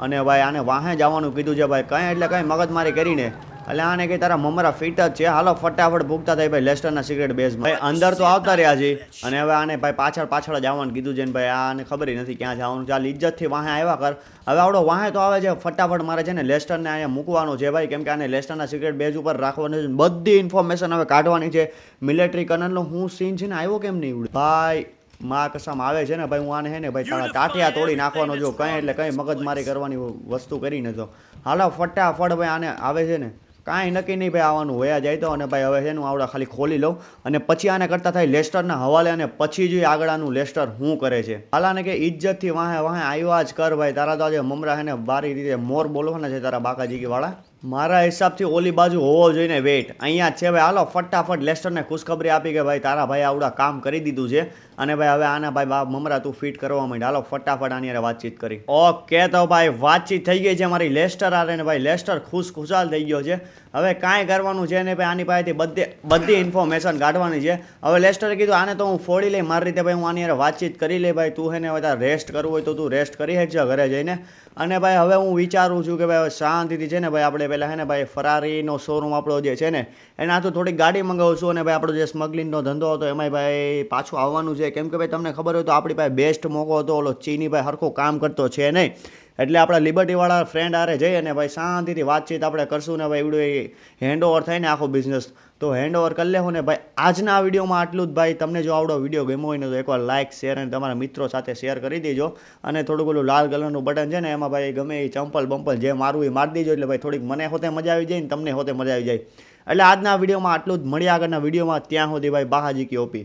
અને ભાઈ આને વાહે જવાનું કીધું છે ભાઈ. કંઈ એટલે કંઈ મગજમારી કરીને એટલે આને કંઈ તારા મમરા ફિટ જ છે. હાલો ફટાફટ ભૂગતા થાય ભાઈ લેસ્ટરના સિગરેટ બેઝમાં. ભાઈ અંદર તો આવતા રહ્યા છે અને હવે આને ભાઈ પાછળ જવાનું કીધું છે ને ભાઈ આને ખબર નથી ક્યાં જવાનું. ચાલ ઇજ્જતથી વાહે આવ્યા કર. હવે આવડો વાહે તો આવે છે. ફટાફટ મારે છે ને લેસ્ટરને અહીંયા મૂકવાનું છે ભાઈ. કેમ કે આને લેસ્ટરના સિગરેટ બેઝ ઉપર રાખવાનું છે. બધી ઇન્ફોર્મેશન હવે કાઢવાની છે. મિલિટરી કર્નલનો હું સીન છે ને આવ્યો કેમ નહીં ભાઈ માં કસામ આવે છે ને ભાઈ. હું આને હે ને ભાઈ તારા ટાટિયા તોડી નાખવાનો જો કંઈ એટલે કંઈ મગજમારી કરવાની વસ્તુ કરીને તો. હાલો ફટાફટ ભાઈ આને આવે છે ને કાંઈ નક્કી નહીં ભાઈ આવવાનું વયા જાય તો. અને ભાઈ હવે છે ને હું આવડા ખાલી ખોલી લઉં અને પછી આને કરતા થાય લેસ્ટરના હવાલે. અને પછી જોઈએ આગળ આનું લેસ્ટર શું કરે છે. હાલાને કે ઇજ્જતથી વાહે આવ્યા જ કર ભાઈ. તારા તો આજે મમરા હે ને બારી રીતે મોર બોલવાના છે તારા બાકાજી વાળા. મારા હિસાબથી ઓલી બાજુ હોવો જોઈએ. વેઇટ અહીંયા જ છે ભાઈ. હાલો ફટાફટ લેસ્ટરને ખુશખબરી આપી કે ભાઈ તારા ભાઈ આવડા કામ કરી દીધું છે. અને ભાઈ હવે આના ભાઈ મમરા તું ફિટ કરવા માંડ. હાલો ફટાફટ આની યારે વાતચીત કરી. ઓકે, તો ભાઈ વાતચીત થઈ ગઈ છે મારી લેસ્ટર આરે ને ભાઈ લેસ્ટર ખુશાલ થઈ ગયો છે. હવે કાંઈ કરવાનું છે ને ભાઈ આની પાસેથી બધી ઇન્ફોર્મેશન કાઢવાની છે. હવે લેસ્ટરે કીધું આને તો હું ફોડી લઈ મારી રીતે ભાઈ હું આની યારે વાતચીત કરી લઈ ભાઈ. તું હે ને હવે રેસ્ટ કરવું હોય તો તું રેસ્ટ કરી શકશે ઘરે જઈને. અને ભાઈ હવે હું વિચારું છું કે ભાઈ હવે શાંતિથી છે ને ભાઈ આપણે પહેલાં હે ને ભાઈ ફરારીનો શોરૂમ આપણો જે છે ને એના તો થોડીક ગાડી મંગાવશું. અને ભાઈ આપણો જે સ્મગલિંગનો ધંધો હતો એમાંય ભાઈ પાછું આવવાનું છે. કેમ કે ભાઈ તમને ખબર હોય તો આપણી પાસે બેસ્ટ મોકો હતો. ઓલો ચીની ભાઈ હરખું કામ કરતો છે નહીં. એટલે આપણા લિબર્ટીવાળા ફ્રેન્ડ આરે જઈએ અને ભાઈ શાંતિથી વાતચીત આપણે કરશું ને ભાઈ એવડું હેન્ડ ઓવર થાય ને આખો બિઝનેસ તો હેન્ડ ઓવર કરી લેવું ને ભાઈ. આજના વિડીયોમાં આટલું જ ભાઈ. તમને જો આવડો વિડીયો ગમ્યો હોય ને તો એકવાર લાઇક શેર અને તમારા મિત્રો સાથે શેર કરી દેજો. અને થોડુંક ઓલું લાલ કલરનું બટન છે ને એમાં ભાઈ ગમે એ ચંપલ જે મારવું એ મારી દેજો. એટલે ભાઈ થોડીક મને હોતે મજા આવી જાય ને તમને હોતે મજા આવી જાય. એટલે આજના વિડીયોમાં આટલું જ. મળ્યા આગળના વિડીયોમાં. ત્યાં સુધી ભાઈ બાહાજી કી ઓપી.